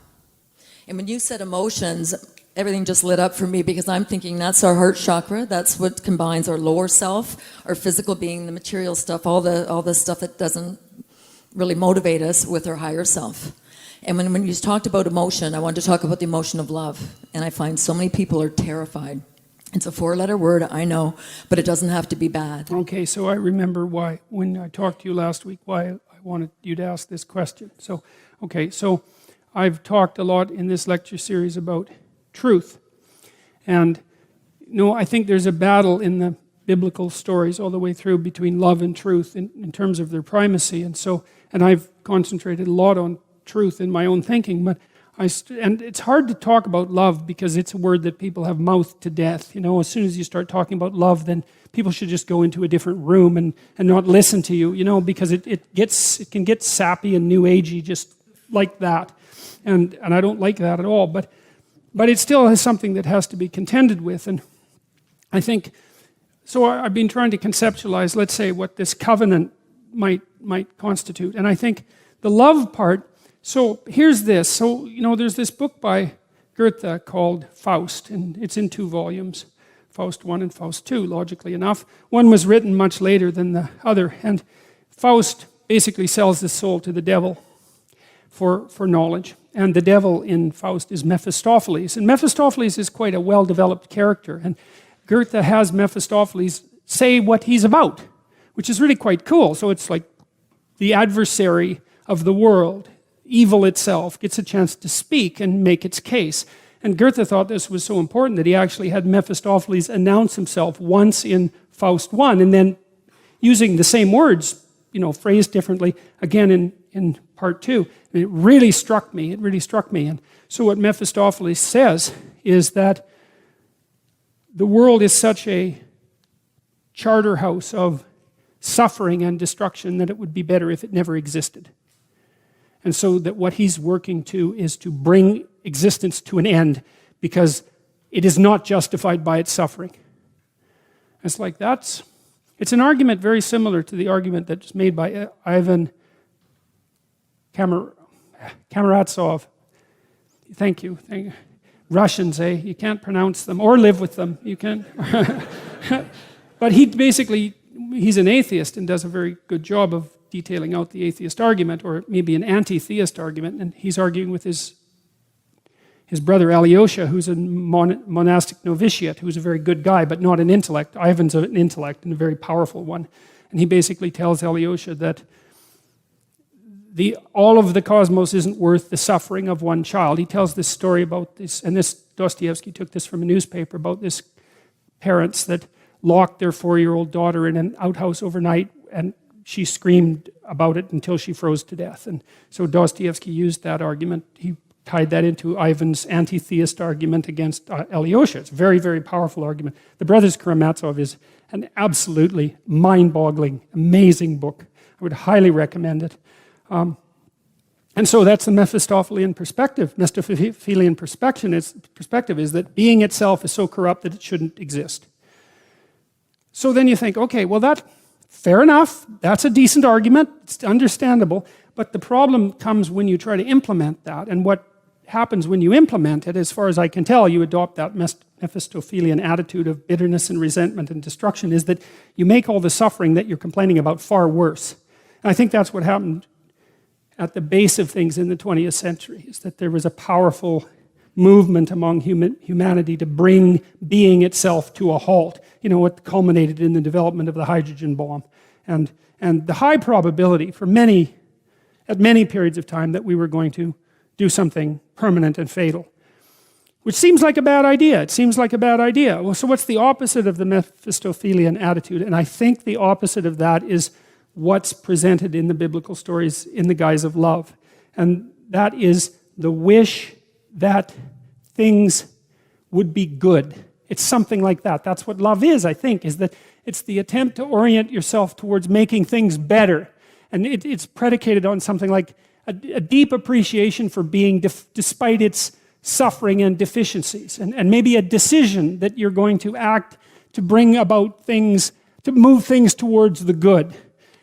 [SPEAKER 2] And when you said emotions, everything just lit up for me, because I'm thinking that's our heart chakra. That's what combines our lower self, our physical being, the material stuff, all the stuff that doesn't really motivate us, with our higher self. And when you talked about emotion, I wanted to talk about the emotion of love. And I find so many people are terrified. It's a 4-letter word, I know, but it doesn't have to be bad.
[SPEAKER 1] Okay, so I remember why, when I talked to you last week, why I wanted you to ask this question. So I've talked a lot in this lecture series about truth. And I think there's a battle in the biblical stories all the way through between love and truth in terms of their primacy. And I've concentrated a lot on truth in my own thinking, but and it's hard to talk about love because it's a word that people have mouthed to death. As soon as you start talking about love, then people should just go into a different room and not listen to you, because it can get sappy and new agey just like that. And I don't like that at all, but it still is something that has to be contended with. And I think, so I've been trying to conceptualize, let's say, what this covenant might constitute. And I think the love part, so here's this. So, there's this book by Goethe called Faust, and it's in 2 volumes, Faust 1 and Faust 2, logically enough. One was written much later than the other, and Faust basically sells his soul to the devil for knowledge. And the devil in Faust is Mephistopheles. And Mephistopheles is quite a well-developed character. And Goethe has Mephistopheles say what he's about, which is really quite cool. So it's like the adversary of the world, evil itself, gets a chance to speak and make its case. And Goethe thought this was so important that he actually had Mephistopheles announce himself once in Faust 1, and then using the same words, phrased differently, again in part 2. And it really struck me. And so what Mephistopheles says is that the world is such a charterhouse of suffering and destruction that it would be better if it never existed. And so that what he's working to is to bring existence to an end, because it is not justified by its suffering. It's like it's an argument very similar to the argument that's made by Ivan Karamazov. Thank you. Russians, you can't pronounce them or live with them. You can. But he's an atheist and does a very good job of detailing out the atheist argument, or maybe an anti-theist argument, and he's arguing with his his brother Alyosha, who's a monastic novitiate, who's a very good guy, but not an intellect. Ivan's an intellect and a very powerful one. And he basically tells Alyosha that all of the cosmos isn't worth the suffering of one child. He tells this story about this, and this Dostoevsky took this from a newspaper, about this parents that locked their 4-year-old daughter in an outhouse overnight, and she screamed about it until she froze to death. And so Dostoevsky used that argument. He tied that into Ivan's anti-theist argument against Alyosha. It's a very, very powerful argument. The Brothers Karamazov is an absolutely mind-boggling, amazing book. I would highly recommend it. And so that's the Mephistophelian perspective. Mephistophelian perspective is that being itself is so corrupt that it shouldn't exist. So then you think, okay, well, fair enough. That's a decent argument. It's understandable. But the problem comes when you try to implement that. And what happens when you implement it, as far as I can tell, you adopt that Mephistophelian attitude of bitterness and resentment and destruction, is that you make all the suffering that you're complaining about far worse. And I think that's what happened at the base of things in the 20th century, is that there was a powerful movement among humanity to bring being itself to a halt. You know, what culminated in the development of the hydrogen bomb. And the high probability at many periods of time that we were going to do something permanent and fatal. Which seems like a bad idea. It seems like a bad idea. Well, so what's the opposite of the Mephistophelian attitude? And I think the opposite of that is what's presented in the biblical stories in the guise of love. And that is the wish that things would be good. It's something like that. That's what love is, I think, is that it's the attempt to orient yourself towards making things better. And it's predicated on something like a deep appreciation for being despite its suffering and deficiencies. And maybe a decision that you're going to act to bring about things, to move things towards the good.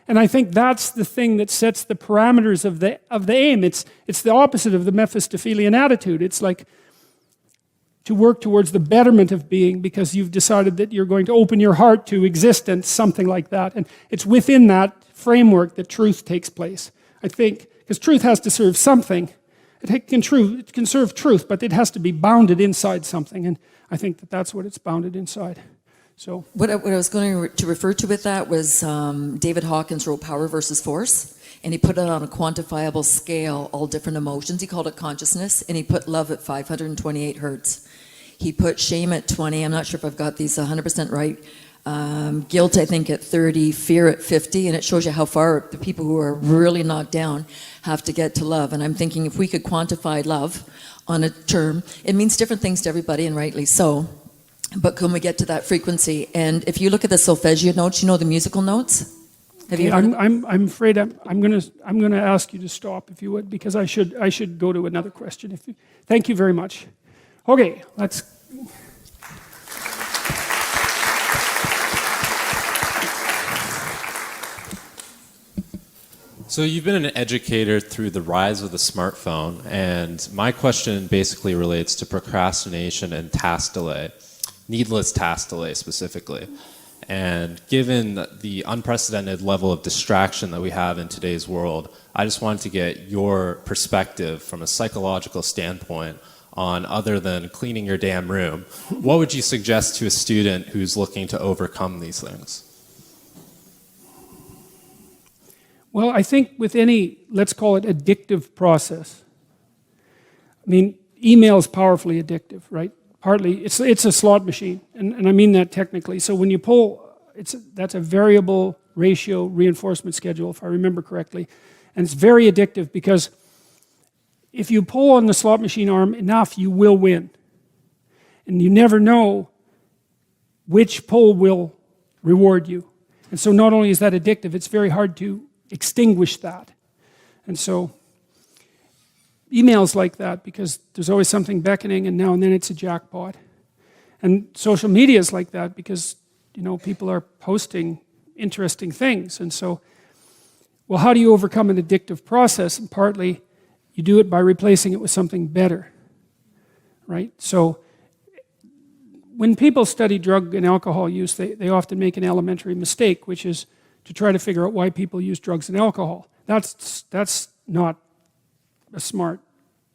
[SPEAKER 1] And I think that's the thing that sets the parameters of the aim. It's the opposite of the Mephistophelian attitude. It's like to work towards the betterment of being because you've decided that you're going to open your heart to existence, something like that. And it's within that framework that truth takes place, I think, because truth has to serve something. It can serve truth, but it has to be bounded inside something. And I think that that's what it's bounded inside. So
[SPEAKER 2] what I was going to refer to with that was David Hawkins wrote Power versus Force, and he put it on a quantifiable scale, all different emotions. He called it consciousness, and he put love at 528 hertz. He put shame at 20. I'm not sure if I've got these 100% right. Guilt, I think, at 30, fear at 50, and it shows you how far the people who are really knocked down have to get to love. And I'm thinking if we could quantify love on a term, it means different things to everybody, and rightly so. But can we get to that frequency? And if you look at the solfeggio notes, you know the musical notes? Have you heard?
[SPEAKER 1] I'm afraid I'm going to ask you to stop, if you would, because I should go to another question. Thank you very much. Okay, let's.
[SPEAKER 3] So you've been an educator through the rise of the smartphone, and my question basically relates to procrastination and task delay. Needless task delay specifically. And given the unprecedented level of distraction that we have in today's world, I just wanted to get your perspective from a psychological standpoint on, other than cleaning your damn room, what would you suggest to a student who's looking to overcome these things?
[SPEAKER 1] Well, I think with any, let's call it addictive process, I mean, email is powerfully addictive, right? Partly, it's a slot machine, and I mean that technically. So when you pull, that's a variable ratio reinforcement schedule, if I remember correctly, and it's very addictive because if you pull on the slot machine arm enough, you will win, and you never know which pull will reward you. And so not only is that addictive, it's very hard to extinguish that, and so. Email's like that because there's always something beckoning, and now and then it's a jackpot. And social media is like that because, you know, people are posting interesting things. And so, well, how do you overcome an addictive process? And partly, you do it by replacing it with something better, right? So, when people study drug and alcohol use, they often make an elementary mistake, which is to try to figure out why people use drugs and alcohol. That's not a smart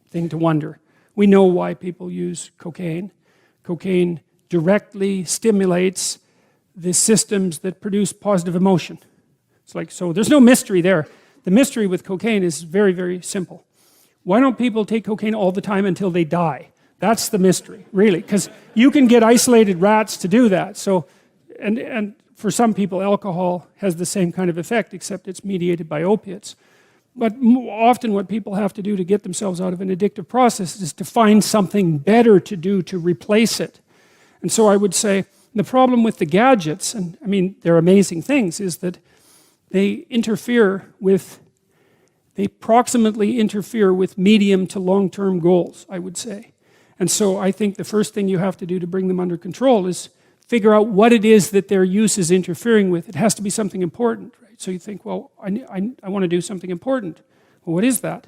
[SPEAKER 1] thing to wonder, We know why people use cocaine. Cocaine directly stimulates the systems that produce positive emotion. It's like, so there's no mystery there. The mystery with cocaine is very, very simple. Why don't people take cocaine all the time until they die? That's the mystery, really, because you can get isolated rats to do that. So, and for some people, alcohol has the same kind of effect, except it's mediated by opiates. But often what people have to do to get themselves out of an addictive process is to find something better to do to replace it. And so I would say the problem with the gadgets, and I mean, they're amazing things, is that they proximately interfere with medium to long-term goals, I would say. And so I think the first thing you have to do to bring them under control is figure out what it is that their use is interfering with. It has to be something important, right? So you think, well, I want to do something important. Well, what is that?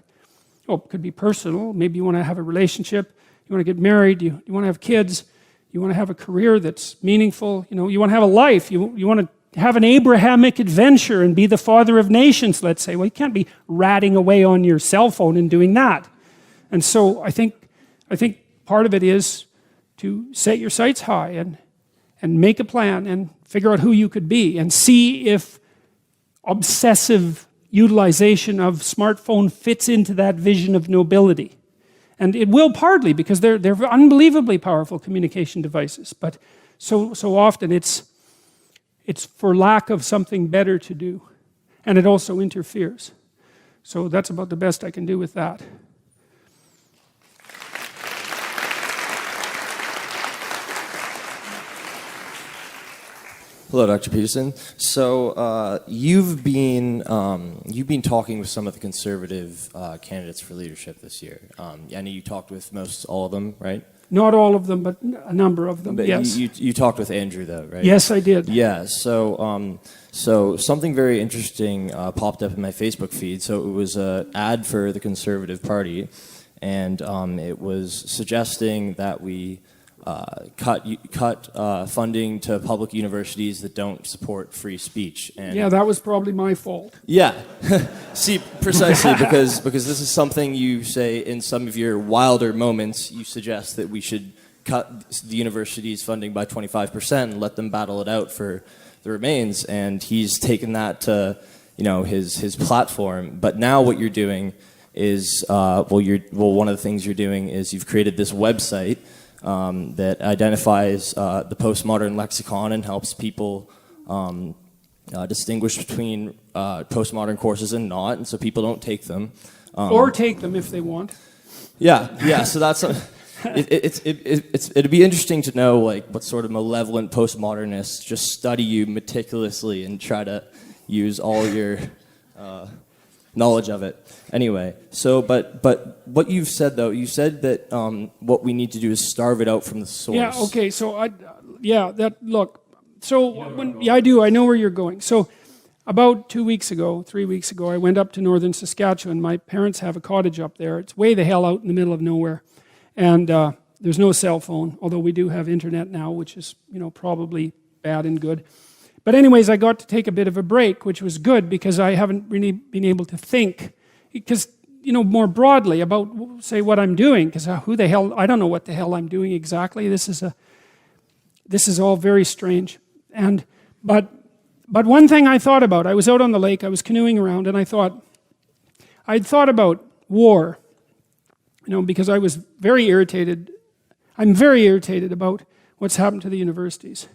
[SPEAKER 1] Well, it could be personal. Maybe you want to have a relationship. You want to get married. You want to have kids. You want to have a career that's meaningful. You want to have a life. You want to have an Abrahamic adventure and be the father of nations, let's say. Well, you can't be ratting away on your cell phone and doing that. And so I think part of it is to set your sights high and make a plan and figure out who you could be and see if obsessive utilization of smartphone fits into that vision of nobility. And it will partly, because they're unbelievably powerful communication devices. But so often it's for lack of something better to do. And it also interferes. So that's about the best I can do with that.
[SPEAKER 4] Hello, Dr. Peterson. So you've been talking with some of the conservative candidates for leadership this year. I know you talked with most all of them, right?
[SPEAKER 1] Not all of them, but a number of them.
[SPEAKER 4] But
[SPEAKER 1] yes.
[SPEAKER 4] You talked with Andrew, though, right?
[SPEAKER 1] Yes, I did.
[SPEAKER 4] Yeah. So something very interesting popped up in my Facebook feed. So it was an ad for the Conservative Party, and it was suggesting that we cut funding to public universities that don't support free speech. And
[SPEAKER 1] yeah, that was probably my fault.
[SPEAKER 4] yeah, see, precisely because this is something you say in some of your wilder moments. You suggest that we should cut the university's funding by 25% and let them battle it out for the remains. And he's taken that to his platform. But now what you're doing is one of the things you're doing is you've created this website that identifies the postmodern lexicon and helps people distinguish between postmodern courses and not, and so people don't take them.
[SPEAKER 1] Or take them if they want.
[SPEAKER 4] Yeah. So that's it'd be interesting to know like what sort of malevolent postmodernists just study you meticulously and try to use all your knowledge of it. Anyway, so but what you've said though, you said that what we need to do is starve it out from the source.
[SPEAKER 1] Yeah. Okay. So I do. I know where you're going. So about 3 weeks ago, I went up to northern Saskatchewan. My parents have a cottage up there. It's way the hell out in the middle of nowhere, and there's no cell phone. Although we do have internet now, which is probably bad and good. But anyways, I got to take a bit of a break, which was good because I haven't really been able to think. Because, more broadly about, say, what I'm doing, because I don't know what the hell I'm doing exactly. This is all very strange. But one thing I thought about, I was out on the lake, I was canoeing around, and I'd thought about war, because I was very irritated. I'm very irritated about what's happened to the universities.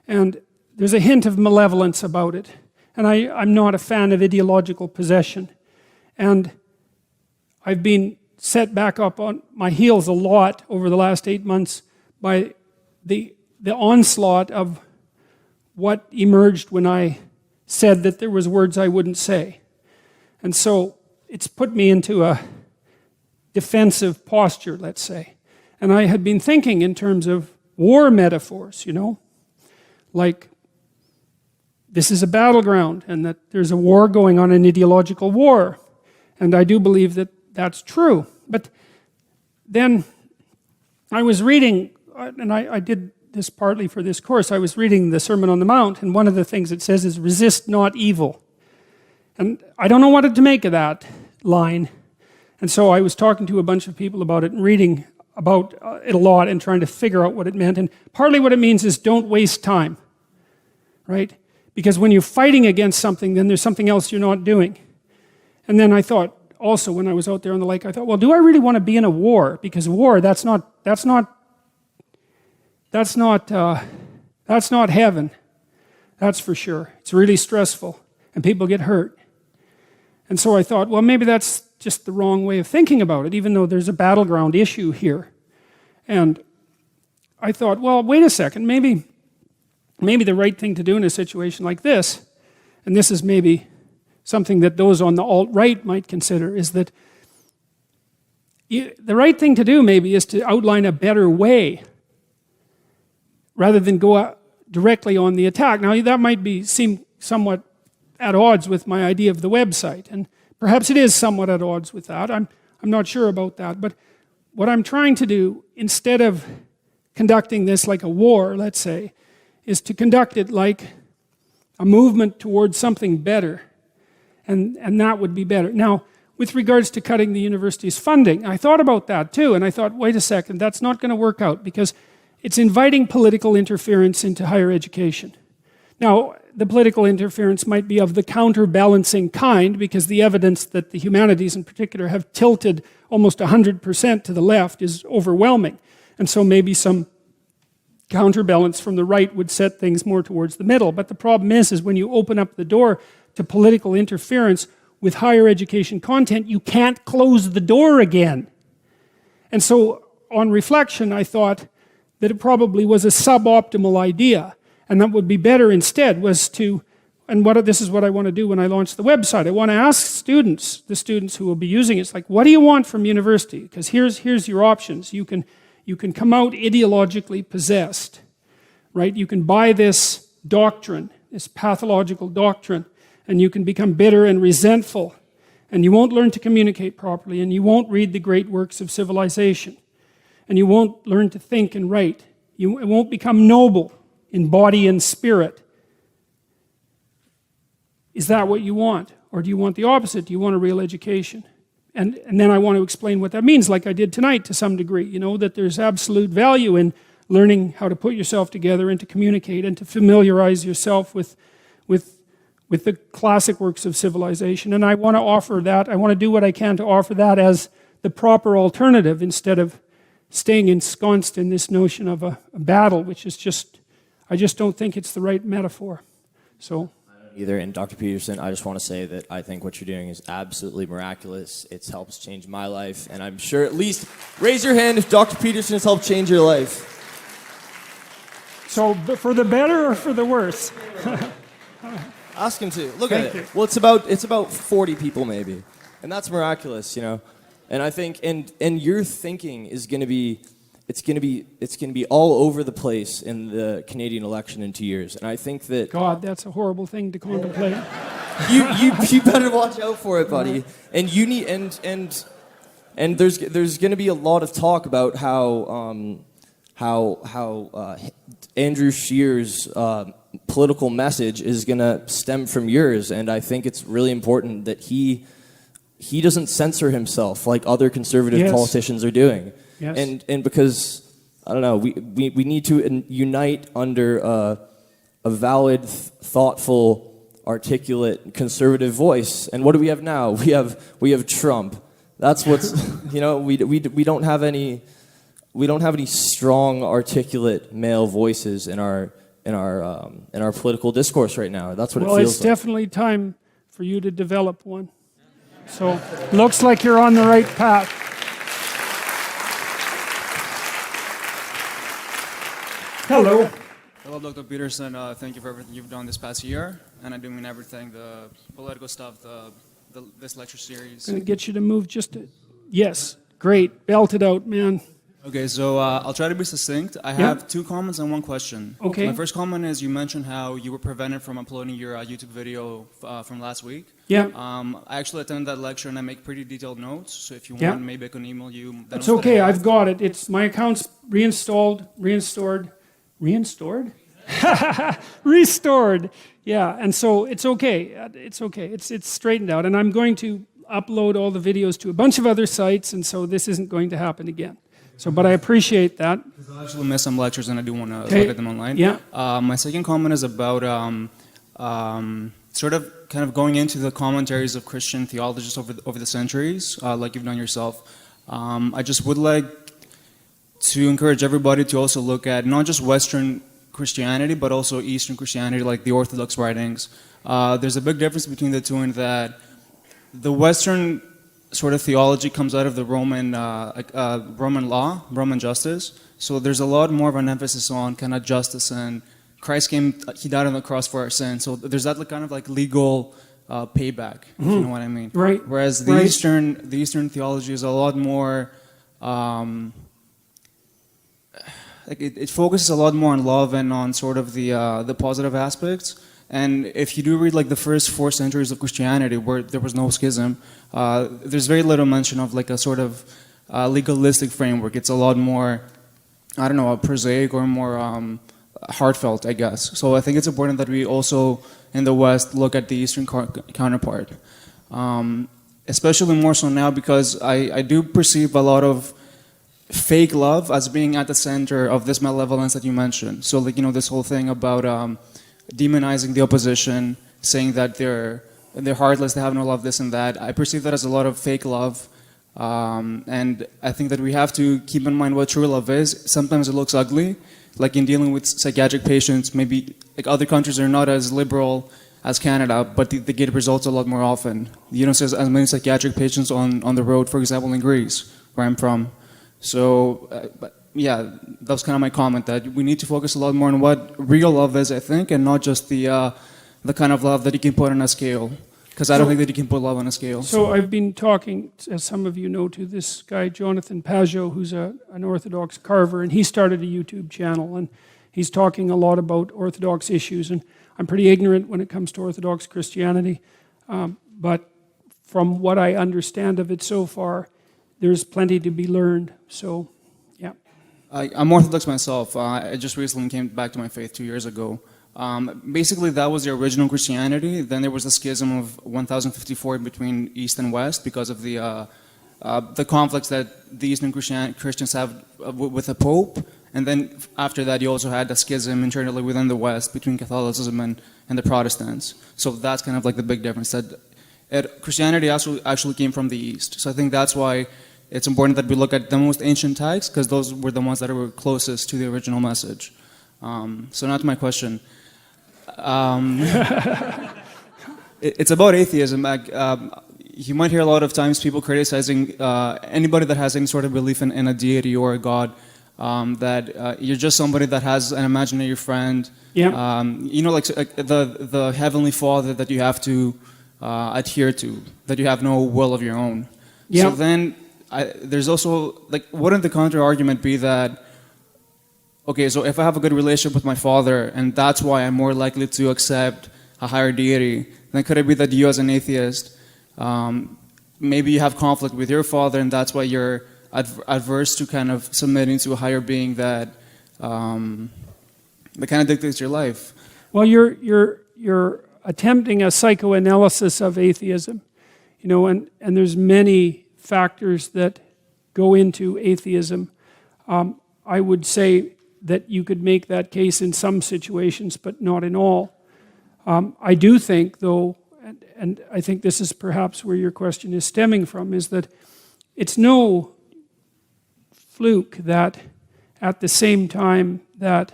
[SPEAKER 1] And there's a hint of malevolence about it. And I'm not a fan of ideological possession. And I've been set back up on my heels a lot over the last 8 months by the onslaught of what emerged when I said that there was words I wouldn't say. And so it's put me into a defensive posture, let's say. And I had been thinking in terms of war metaphors, like this is a battleground and that there's a war going on, an ideological war. And I do believe that that's true. But then I was reading, and I did this partly for this course, I was reading the Sermon on the Mount, and one of the things it says is, resist not evil. And I don't know what to make of that line. And so I was talking to a bunch of people about it and reading about it a lot and trying to figure out what it meant. And partly what it means is don't waste time, right? Because when you're fighting against something, then there's something else you're not doing. And then I thought, also when I was out there on the lake, I thought, well, do I really want to be in a war? Because war, that's not heaven. That's for sure. It's really stressful, and people get hurt. And so I thought, well, maybe that's just the wrong way of thinking about it, even though there's a battleground issue here. And I thought, well, wait a second, maybe the right thing to do in a situation like this, and this is maybe something that those on the alt-right might consider, is that the right thing to do maybe is to outline a better way rather than go directly on the attack. Now, that might seem somewhat at odds with my idea of the website, and perhaps it is somewhat at odds with that. I'm not sure about that, but what I'm trying to do, instead of conducting this like a war, let's say, is to conduct it like a movement towards something better, and that would be better. Now, with regards to cutting the university's funding, I thought about that too, and I thought, wait a second, that's not going to work out, because it's inviting political interference into higher education. Now, the political interference might be of the counterbalancing kind, because the evidence that the humanities in particular have tilted almost 100% to the left is overwhelming. And so maybe some counterbalance from the right would set things more towards the middle. But the problem is when you open up the door to political interference with higher education content, you can't close the door again. And so on reflection, I thought that it probably was a suboptimal idea. And that would be better instead was to, and this is what I want to do when I launch the website. I want to ask students, the students who will be using it, it's like, what do you want from university? Because here's your options. You can come out ideologically possessed, right? You can buy this doctrine, this pathological doctrine, and you can become bitter and resentful, and you won't learn to communicate properly, and you won't read the great works of civilization, and you won't learn to think and write. It won't become noble in body and spirit. Is that what you want? Or do you want the opposite? Do you want a real education? And then I want to explain what that means, like I did tonight to some degree, that there's absolute value in learning how to put yourself together and to communicate and to familiarize yourself with the classic works of civilization. And I want to offer that, I want to do what I can to offer that as the proper alternative instead of staying ensconced in this notion of a battle, which is I just don't think it's the right metaphor. So.
[SPEAKER 4] Either. And Dr. Peterson, I just want to say that I think what you're doing is absolutely miraculous. It helps change my life, and I'm sure at least raise your hand if Dr. Peterson has helped change your life.
[SPEAKER 1] So for the better or for the worse?
[SPEAKER 4] Ask him to. Look
[SPEAKER 1] Thank
[SPEAKER 4] at it.
[SPEAKER 1] you.
[SPEAKER 4] Well, it's about 40 people maybe, and that's miraculous, And I think and your thinking is going to be. It's going to be all over the place in the Canadian election in 2 years, and I think that
[SPEAKER 1] God, that's a horrible thing to contemplate.
[SPEAKER 4] you better watch out for it, buddy. And you need and there's going to be a lot of talk about how Andrew Scheer's political message is going to stem from yours, and I think it's really important that he doesn't censor himself like other conservative politicians are doing.
[SPEAKER 1] Yes.
[SPEAKER 4] And because, I don't know, we need to unite under a valid, thoughtful, articulate, conservative voice. And what do we have now? We have Trump. That's what's, we don't have any strong, articulate male voices in our political discourse right now. That's what it feels like.
[SPEAKER 1] Well, it's definitely time for you to develop one. So, looks like you're on the right path. Hello.
[SPEAKER 5] Hello, Dr. Peterson. Thank you for everything you've done this past year, and I'm doing everything, the political stuff, this lecture series.
[SPEAKER 1] Going to get you to move yes, great. Belt it out, man.
[SPEAKER 5] Okay, so I'll try to be succinct. I have 2 comments and 1 question.
[SPEAKER 1] Okay.
[SPEAKER 5] My first comment is you mentioned how you were prevented from uploading your YouTube video from last week.
[SPEAKER 1] Yeah.
[SPEAKER 5] I actually attended that lecture and I make pretty detailed notes, so if you want, maybe I can email you.
[SPEAKER 1] It's okay, I've got it. It's my account's reinstalled, restored. Yeah, and so it's okay. It's okay. It's straightened out, and I'm going to upload all the videos to a bunch of other sites, and so this isn't going to happen again. So, but I appreciate that.
[SPEAKER 5] I actually missed some lectures, and I do want to
[SPEAKER 1] Okay.
[SPEAKER 5] look at them online.
[SPEAKER 1] Yeah.
[SPEAKER 5] My second comment is about sort of kind of going into the commentaries of Christian theologists over the centuries, like you've done yourself. I just would like to encourage everybody to also look at not just Western Christianity, but also Eastern Christianity, like the Orthodox writings. There's a big difference between the two in that the Western sort of theology comes out of the Roman law, Roman justice. So there's a lot more of an emphasis on kind of justice, and Christ came, he died on the cross for our sins. So there's that kind of like legal payback, if you know what I mean.
[SPEAKER 1] Right.
[SPEAKER 5] Whereas the Eastern theology is a lot more, like it focuses a lot more on love and on sort of the positive aspects. And if you do read like the first 4 centuries of Christianity, where there was no schism, there's very little mention of like a sort of legalistic framework. It's a lot more, I don't know, prosaic or more heartfelt, I guess. So I think it's important that we also in the West look at the Eastern counterpart, especially more so now because I do perceive a lot of fake love as being at the center of this malevolence that you mentioned. So like, you know, this whole thing about demonizing the opposition, saying that they're heartless, they have no love, this and that. I perceive that as a lot of fake love. And I think that we have to keep in mind what true love is. Sometimes it looks ugly, like in dealing with psychiatric patients. Maybe like other countries are not as liberal as Canada, but they get results a lot more often. You don't see as many psychiatric patients on the road, for example, in Greece, where I'm from. So, yeah, that was kind of my comment, that we need to focus a lot more on what real love is, I think, and not just the kind of love that you can put on a scale. Because I don't think that you can put love on a scale.
[SPEAKER 1] So I've been talking, as some of you know, to this guy, Jonathan Pajot, who's an Orthodox carver, and he started a YouTube channel, and he's talking a lot about Orthodox issues, and I'm pretty ignorant when it comes to Orthodox Christianity, but from what I understand of it so far, there's plenty to be learned, so, yeah.
[SPEAKER 5] I'm Orthodox myself. I just recently came back to my faith 2 years ago. Basically, that was the original Christianity. Then there was a schism of 1054 between East and West because of the conflicts that the Eastern Christians have with the Pope. And then after that, you also had a schism internally within the West between Catholicism and the Protestants. So that's kind of like the big difference. That Christianity actually came from the East. So I think that's why it's important that we look at the most ancient texts, because those were the ones that were closest to the original message. So now to my question. It's about atheism. You might hear a lot of times people criticizing anybody that has any sort of belief in a deity or a god, that you're just somebody that has an imaginary friend.
[SPEAKER 1] Yeah.
[SPEAKER 5] You know, like the heavenly Father that you have to adhere to, that you have no will of your own.
[SPEAKER 1] Yeah.
[SPEAKER 5] So then there's also, like, wouldn't the counter argument be that, okay, so if I have a good relationship with my father, and that's why I'm more likely to accept a higher deity, then could it be that you as an atheist, maybe you have conflict with your father, and that's why you're adverse to kind of submitting to a higher being that kind of dictates your life?
[SPEAKER 1] Well, you're attempting a psychoanalysis of atheism, you know, and there's many factors that go into atheism. I would say that you could make that case in some situations, but not in all. I do think, though, and I think this is perhaps where your question is stemming from, is that it's no fluke that at the same time that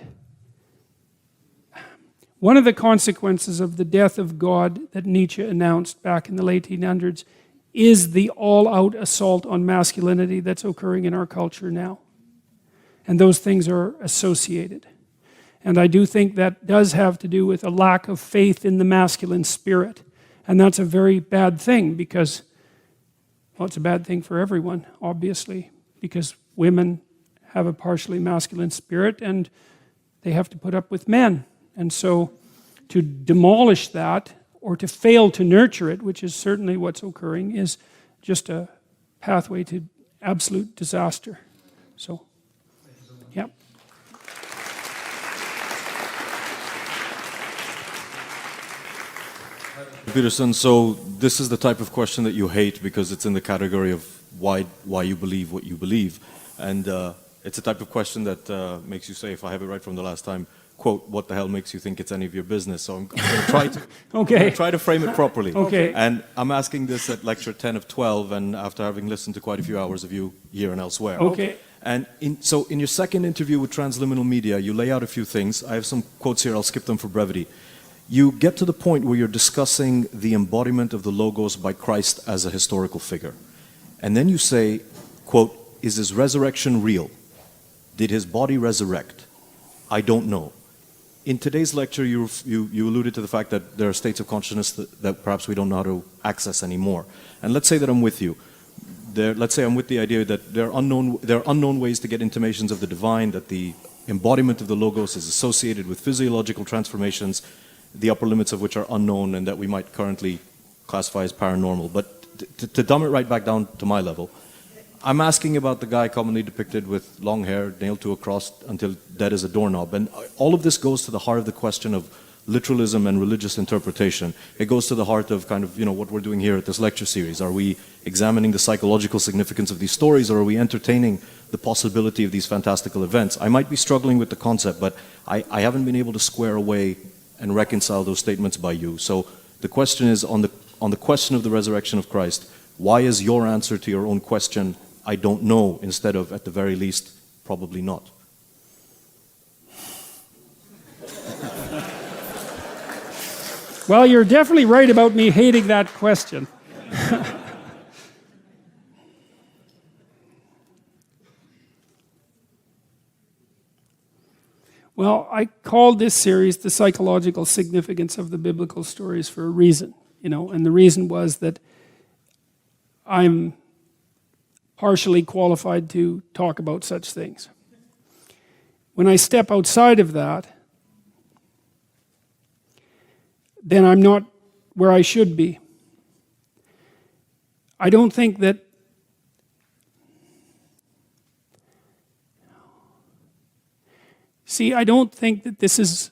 [SPEAKER 1] one of the consequences of the death of God that Nietzsche announced back in the late 1800s is the all-out assault on masculinity that's occurring in our culture now. And those things are associated. And I do think that does have to do with a lack of faith in the masculine spirit. And that's a very bad thing because, well, it's a bad thing for everyone, obviously, because women have a partially masculine spirit and they have to put up with men. And so to demolish that or to fail to nurture it, which is certainly what's occurring, is just a pathway to absolute disaster. So, yeah.
[SPEAKER 6] Peterson, so this is the type of question that you hate because it's in the category of why you believe what you believe. And it's a type of question that makes you say, if I have it right from the last time, quote, what the hell makes you think it's any of your business? So I'm going to try to try to frame it properly.
[SPEAKER 1] Okay.
[SPEAKER 6] And I'm asking this at lecture 10 of 12, and after having listened to quite a few hours of you here and elsewhere.
[SPEAKER 1] Okay.
[SPEAKER 6] And so in your second interview with Transliminal Media, you lay out a few things. I have some quotes here, I'll skip them for brevity. You get to the point where you're discussing the embodiment of the Logos by Christ as a historical figure. And then you say, quote, is his resurrection real? Did his body resurrect? I don't know. In today's lecture, you alluded to the fact that there are states of consciousness that perhaps we don't know how to access anymore. And let's say that I'm with you. Let's say I'm with the idea that there are unknown ways to get intimations of the divine, that the embodiment of the Logos is associated with physiological transformations, the upper limits of which are unknown and that we might currently classify as paranormal. But to dumb it right back down to my level, I'm asking about the guy commonly depicted with long hair, nailed to a cross until dead as a doorknob. And all of this goes to the heart of the question of literalism and religious interpretation. It goes to the heart of kind of, what we're doing here at this lecture series. Are we examining the psychological significance of these stories, or are we entertaining the possibility of these fantastical events? I might be struggling with the concept, but I haven't been able to square away and reconcile those statements by you. So the question is, on the question of the resurrection of Christ, why is your answer to your own question, I don't know, instead of, at the very least, probably not?
[SPEAKER 1] Well, you're definitely right about me hating that question. Well, I called this series The Psychological Significance of the Biblical Stories for a reason, and the reason was that I'm partially qualified to talk about such things. When I step outside of that, then I'm not where I should be. I don't think that I don't think that this is,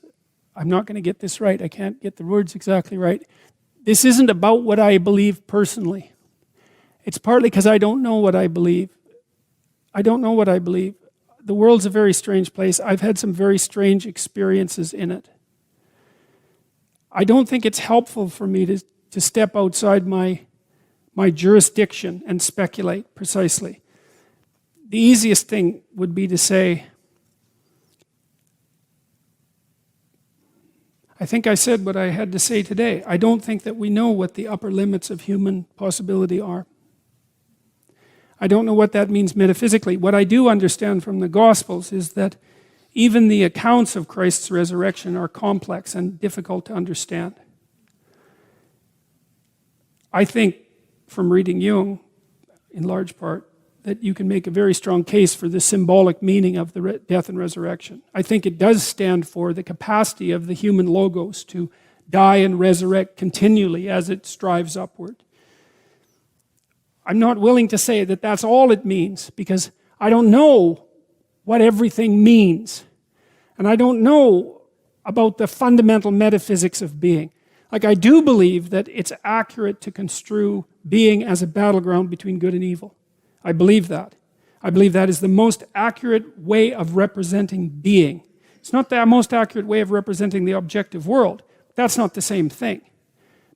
[SPEAKER 1] I'm not going to get this right, I can't get the words exactly right. This isn't about what I believe personally. It's partly because I don't know what I believe. I don't know what I believe. The world's a very strange place. I've had some very strange experiences in it. I don't think it's helpful for me to step outside my jurisdiction and speculate precisely. The easiest thing would be to say, I think I said what I had to say today. I don't think that we know what the upper limits of human possibility are. I don't know what that means metaphysically. What I do understand from the Gospels is that even the accounts of Christ's resurrection are complex and difficult to understand. I think, from reading Jung, in large part, that you can make a very strong case for the symbolic meaning of the death and resurrection. I think it does stand for the capacity of the human logos to die and resurrect continually as it strives upward. I'm not willing to say that that's all it means, because I don't know what everything means. And I don't know about the fundamental metaphysics of being. Like, I do believe that it's accurate to construe being as a battleground between good and evil. I believe that. I believe that is the most accurate way of representing being. It's not the most accurate way of representing the objective world. That's not the same thing.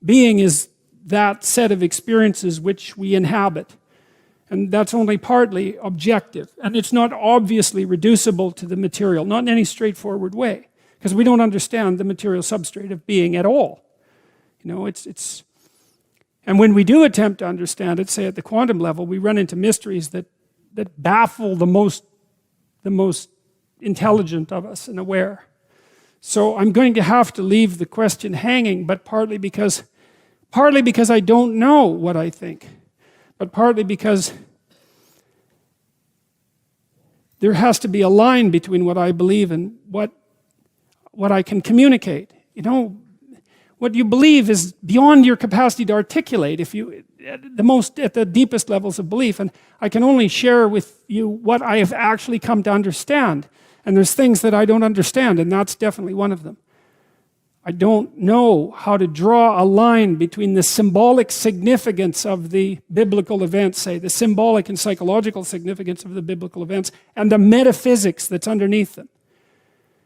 [SPEAKER 1] Being is that set of experiences which we inhabit. And that's only partly objective. And it's not obviously reducible to the material, not in any straightforward way, because we don't understand the material substrate of being at all. And when we do attempt to understand it, say at the quantum level, we run into mysteries that baffle the most intelligent of us and aware. So I'm going to have to leave the question hanging, but partly because I don't know what I think, but partly because there has to be a line between what I believe and what I can communicate. What you believe is beyond your capacity to articulate at the deepest levels of belief. And I can only share with you what I have actually come to understand. And there's things that I don't understand, and that's definitely one of them. I don't know how to draw a line between the symbolic significance of the biblical events, say, the symbolic and psychological significance of the biblical events, and the metaphysics that's underneath them.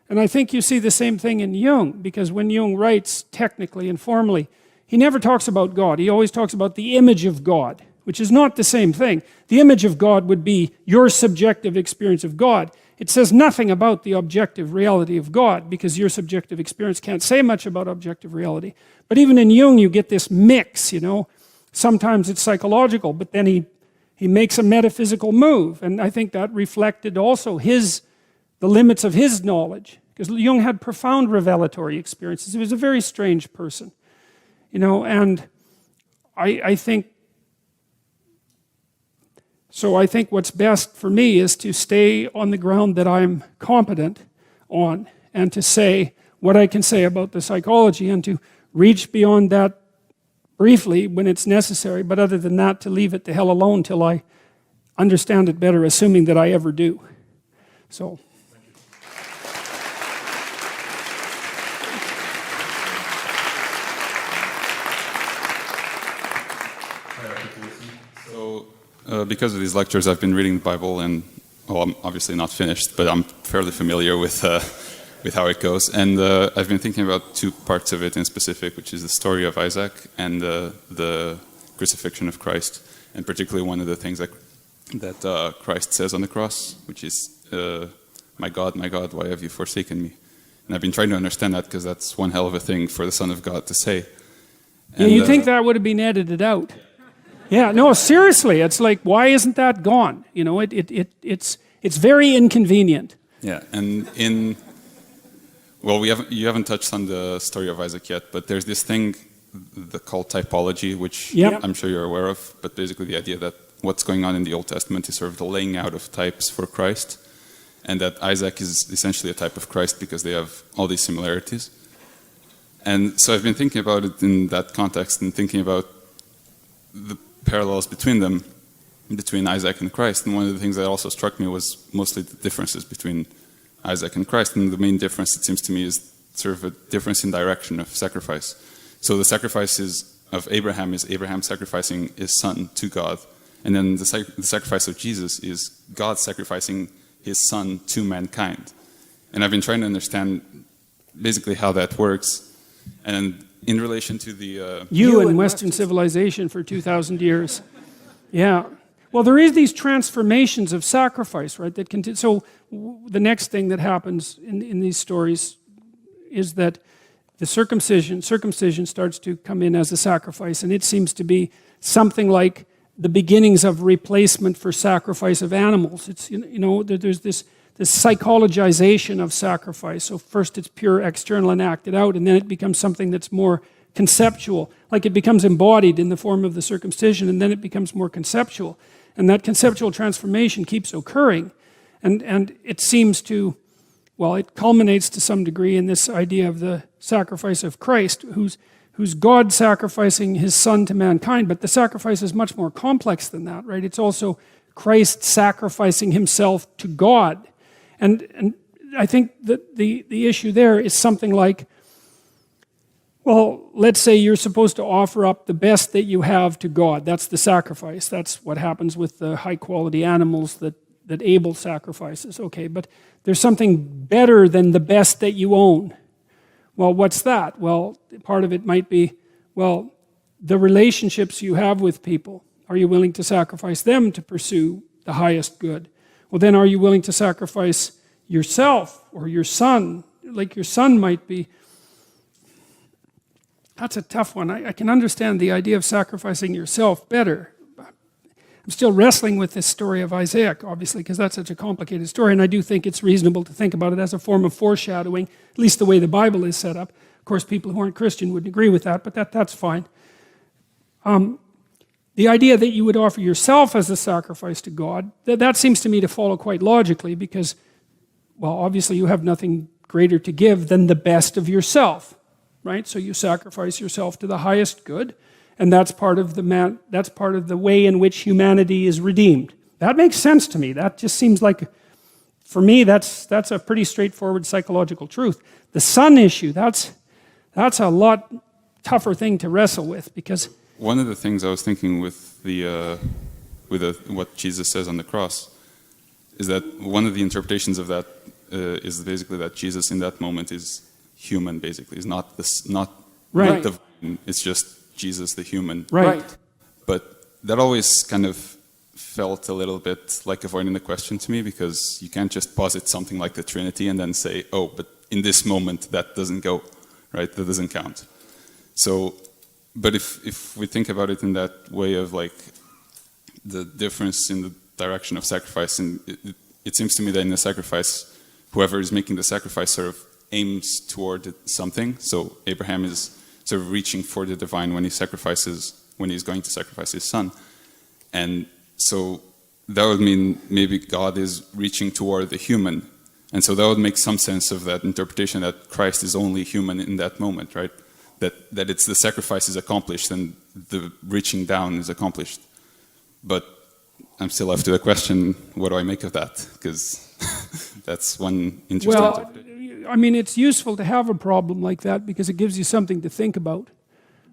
[SPEAKER 1] And I think you see the same thing in Jung, because when Jung writes technically and formally, he never talks about God. He always talks about the image of God, which is not the same thing. The image of God would be your subjective experience of God. It says nothing about the objective reality of God, because your subjective experience can't say much about objective reality. But even in Jung, you get this mix, you know. Sometimes it's psychological, but then he makes a metaphysical move. And I think that reflected also the limits of his knowledge, because Jung had profound revelatory experiences. He was a very strange person, you know, and I think what's best for me is to stay on the ground that I'm competent on, and to say what I can say about the psychology, and to reach beyond that briefly when it's necessary, but other than that, to leave it the hell alone till I understand it better, assuming that I ever do. So.
[SPEAKER 7] Because of these lectures, I've been reading the Bible, and well, I'm obviously not finished, but I'm fairly familiar with how it goes. And I've been thinking about two parts of it in specific, which is the story of Isaac and the crucifixion of Christ, and particularly one of the things that Christ says on the cross, which is, my God, why have you forsaken me?" And I've been trying to understand that, because that's one hell of a thing for the Son of God to say.
[SPEAKER 1] And you'd think that would have been edited out. Yeah, no, seriously, it's like, why isn't that gone? You know, it's very inconvenient.
[SPEAKER 7] Yeah, and you haven't touched on the story of Isaac yet, but there's this thing called typology, which I'm sure you're aware of, but basically the idea that what's going on in the Old Testament is sort of the laying out of types for Christ, and that Isaac is essentially a type of Christ because they have all these similarities. And so I've been thinking about it in that context, and thinking about the parallels between them, between Isaac and Christ. And one of the things that also struck me was mostly the differences between Isaac and Christ. And the main difference, it seems to me, is sort of a difference in direction of sacrifice. So the sacrifices of Abraham is Abraham sacrificing his son to God. And then the sacrifice of Jesus is God sacrificing his son to mankind. And I've been trying to understand basically how that works. And in relation to the...
[SPEAKER 1] You and Western civilization for 2,000 years. Yeah. Well, there is these transformations of sacrifice, right? That continue. So the next thing that happens in these stories is that the circumcision starts to come in as a sacrifice, and it seems to be something like the beginnings of replacement for sacrifice of animals. It's, you know, there's this psychologization of sacrifice. So first it's pure external and acted out, and then it becomes something that's more conceptual. Like it becomes embodied in the form of the circumcision, and then it becomes more conceptual. And that conceptual transformation keeps occurring. And it seems to, well, it culminates to some degree in this idea of the sacrifice of Christ, who's God sacrificing his son to mankind, but the sacrifice is much more complex than that, right? It's also Christ sacrificing himself to God. And I think that the issue there is something like, well, let's say you're supposed to offer up the best that you have to God. That's the sacrifice. That's what happens with the high-quality animals that Abel sacrifices. Okay, but there's something better than the best that you own. Well, what's that? Well, part of it might be, well, the relationships you have with people. Are you willing to sacrifice them to pursue the highest good? Well, then are you willing to sacrifice yourself or your son? Like your son might be. That's a tough one. I can understand the idea of sacrificing yourself better. I'm still wrestling with this story of Isaac, obviously, because that's such a complicated story, and I do think it's reasonable to think about it as a form of foreshadowing, at least the way the Bible is set up. Of course, people who aren't Christian wouldn't agree with that, but that's fine. The idea that you would offer yourself as a sacrifice to God, that seems to me to follow quite logically, because, well, obviously you have nothing greater to give than the best of yourself, right? So you sacrifice yourself to the highest good, and that's part of the way in which humanity is redeemed. That makes sense to me. That just seems like, for me, that's a pretty straightforward psychological truth. The son issue, that's That's a lot tougher thing to wrestle with, because
[SPEAKER 7] one of the things I was thinking with what Jesus says on the cross is that one of the interpretations of that is basically that Jesus in that moment is human. Basically, is not
[SPEAKER 1] Right.
[SPEAKER 7] divine. It's just Jesus, the human.
[SPEAKER 1] right.
[SPEAKER 7] But that always kind of felt a little bit like avoiding the question to me, because you can't just posit something like the Trinity and then say, oh, but in this moment that doesn't go, right? That doesn't count. So, but if we think about it in that way of like the difference in the direction of sacrifice, and it seems to me that in the sacrifice, whoever is making the sacrifice sort of aims toward something. So Abraham is sort of reaching for the divine when he's going to sacrifice his son. And so that would mean maybe God is reaching toward the human. And so that would make some sense of that interpretation that Christ is only human in that moment, right? That it's the sacrifice is accomplished and the reaching down is accomplished. But I'm still left to the question, what do I make of that? Because that's one interesting interpretation.
[SPEAKER 1] I mean, it's useful to have a problem like that because it gives you something to think about,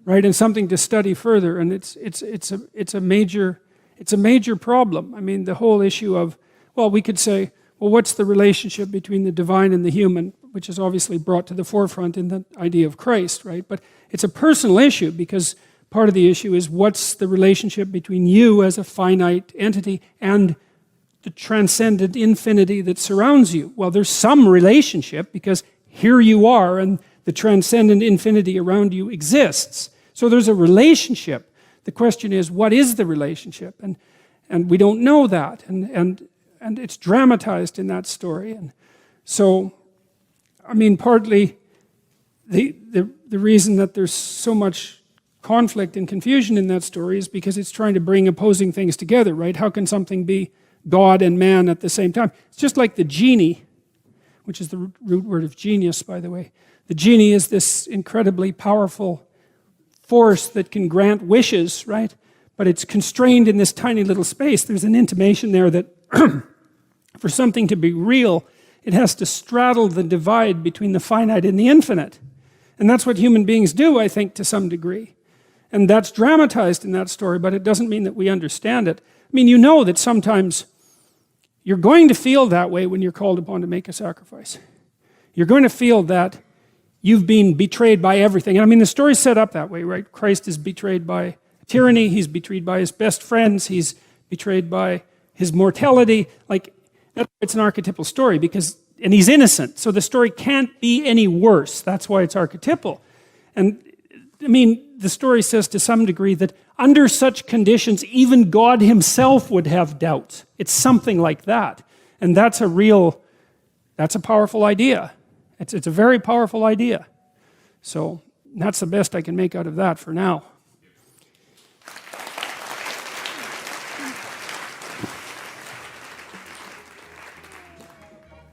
[SPEAKER 1] right? And something to study further. And it's a major problem. I mean, the whole issue of, well, we could say, well, what's the relationship between the divine and the human, which is obviously brought to the forefront in the idea of Christ, right? But it's a personal issue because part of the issue is what's the relationship between you as a finite entity and the transcendent infinity that surrounds you. Well, there's some relationship because here you are and the transcendent infinity around you exists. So there's a relationship. The question is, what is the relationship? And we don't know that. And it's dramatized in that story. And so, I mean, partly the reason that there's so much conflict and confusion in that story is because it's trying to bring opposing things together, right? How can something be God and man at the same time? It's just like the genie, which is the root word of genius, by the way. The genie is this incredibly powerful force that can grant wishes, right? But it's constrained in this tiny little space. There's an intimation there that for something to be real, it has to straddle the divide between the finite and the infinite. And that's what human beings do, I think, to some degree. And that's dramatized in that story, but it doesn't mean that we understand it. I mean, you know that sometimes you're going to feel that way when you're called upon to make a sacrifice. You're going to feel that you've been betrayed by everything. And I mean, the story's set up that way, right? Christ is betrayed by tyranny. He's betrayed by his best friends. He's betrayed by his mortality. Like, it's an archetypal story and he's innocent. So the story can't be any worse. That's why it's archetypal. And I mean, the story says to some degree that under such conditions, even God himself would have doubts. It's something like that. And that's a powerful idea. It's a very powerful idea. So that's the best I can make out of that for now.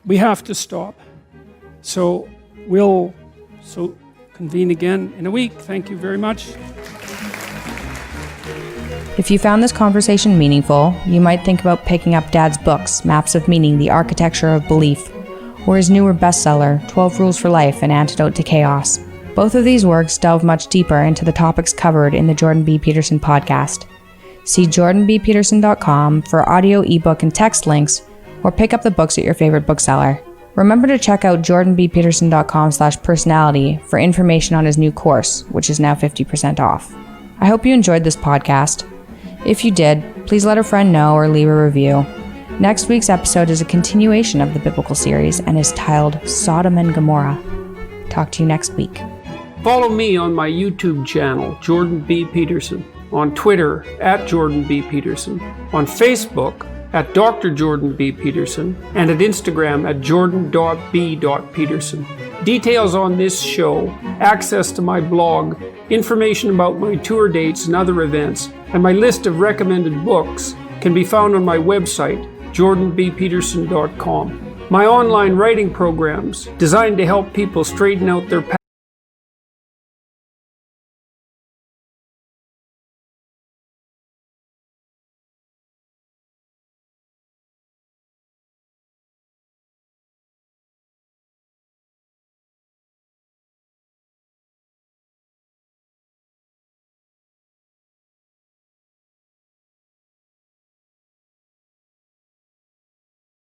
[SPEAKER 1] We have to stop. So we'll convene again in a week. Thank you very much.
[SPEAKER 8] If you found this conversation meaningful, you might think about picking up Dad's books, Maps of Meaning, The Architecture of Belief, or his newer bestseller, 12 Rules for Life, An Antidote to Chaos. Both of these works delve much deeper into the topics covered in the Jordan B. Peterson podcast. See jordanbpeterson.com for audio, ebook, and text links, or pick up the books at your favorite bookseller. Remember to check out jordanbpeterson.com/personality for information on his new course, which is now 50% off. I hope you enjoyed this podcast. If you did, please let a friend know or leave a review. Next week's episode is a continuation of the biblical series and is titled Sodom and Gomorrah. Talk to you next week.
[SPEAKER 1] Follow me on my YouTube channel, Jordan B. Peterson, on Twitter, @Jordan B. Peterson, on Facebook, @Dr. Jordan B. Peterson, and at Instagram @Jordan.B.Peterson. Details on this show, access to my blog, information about my tour dates and other events, and my list of recommended books can be found on my website, jordanbpeterson.com. My online writing programs, designed to help people straighten out their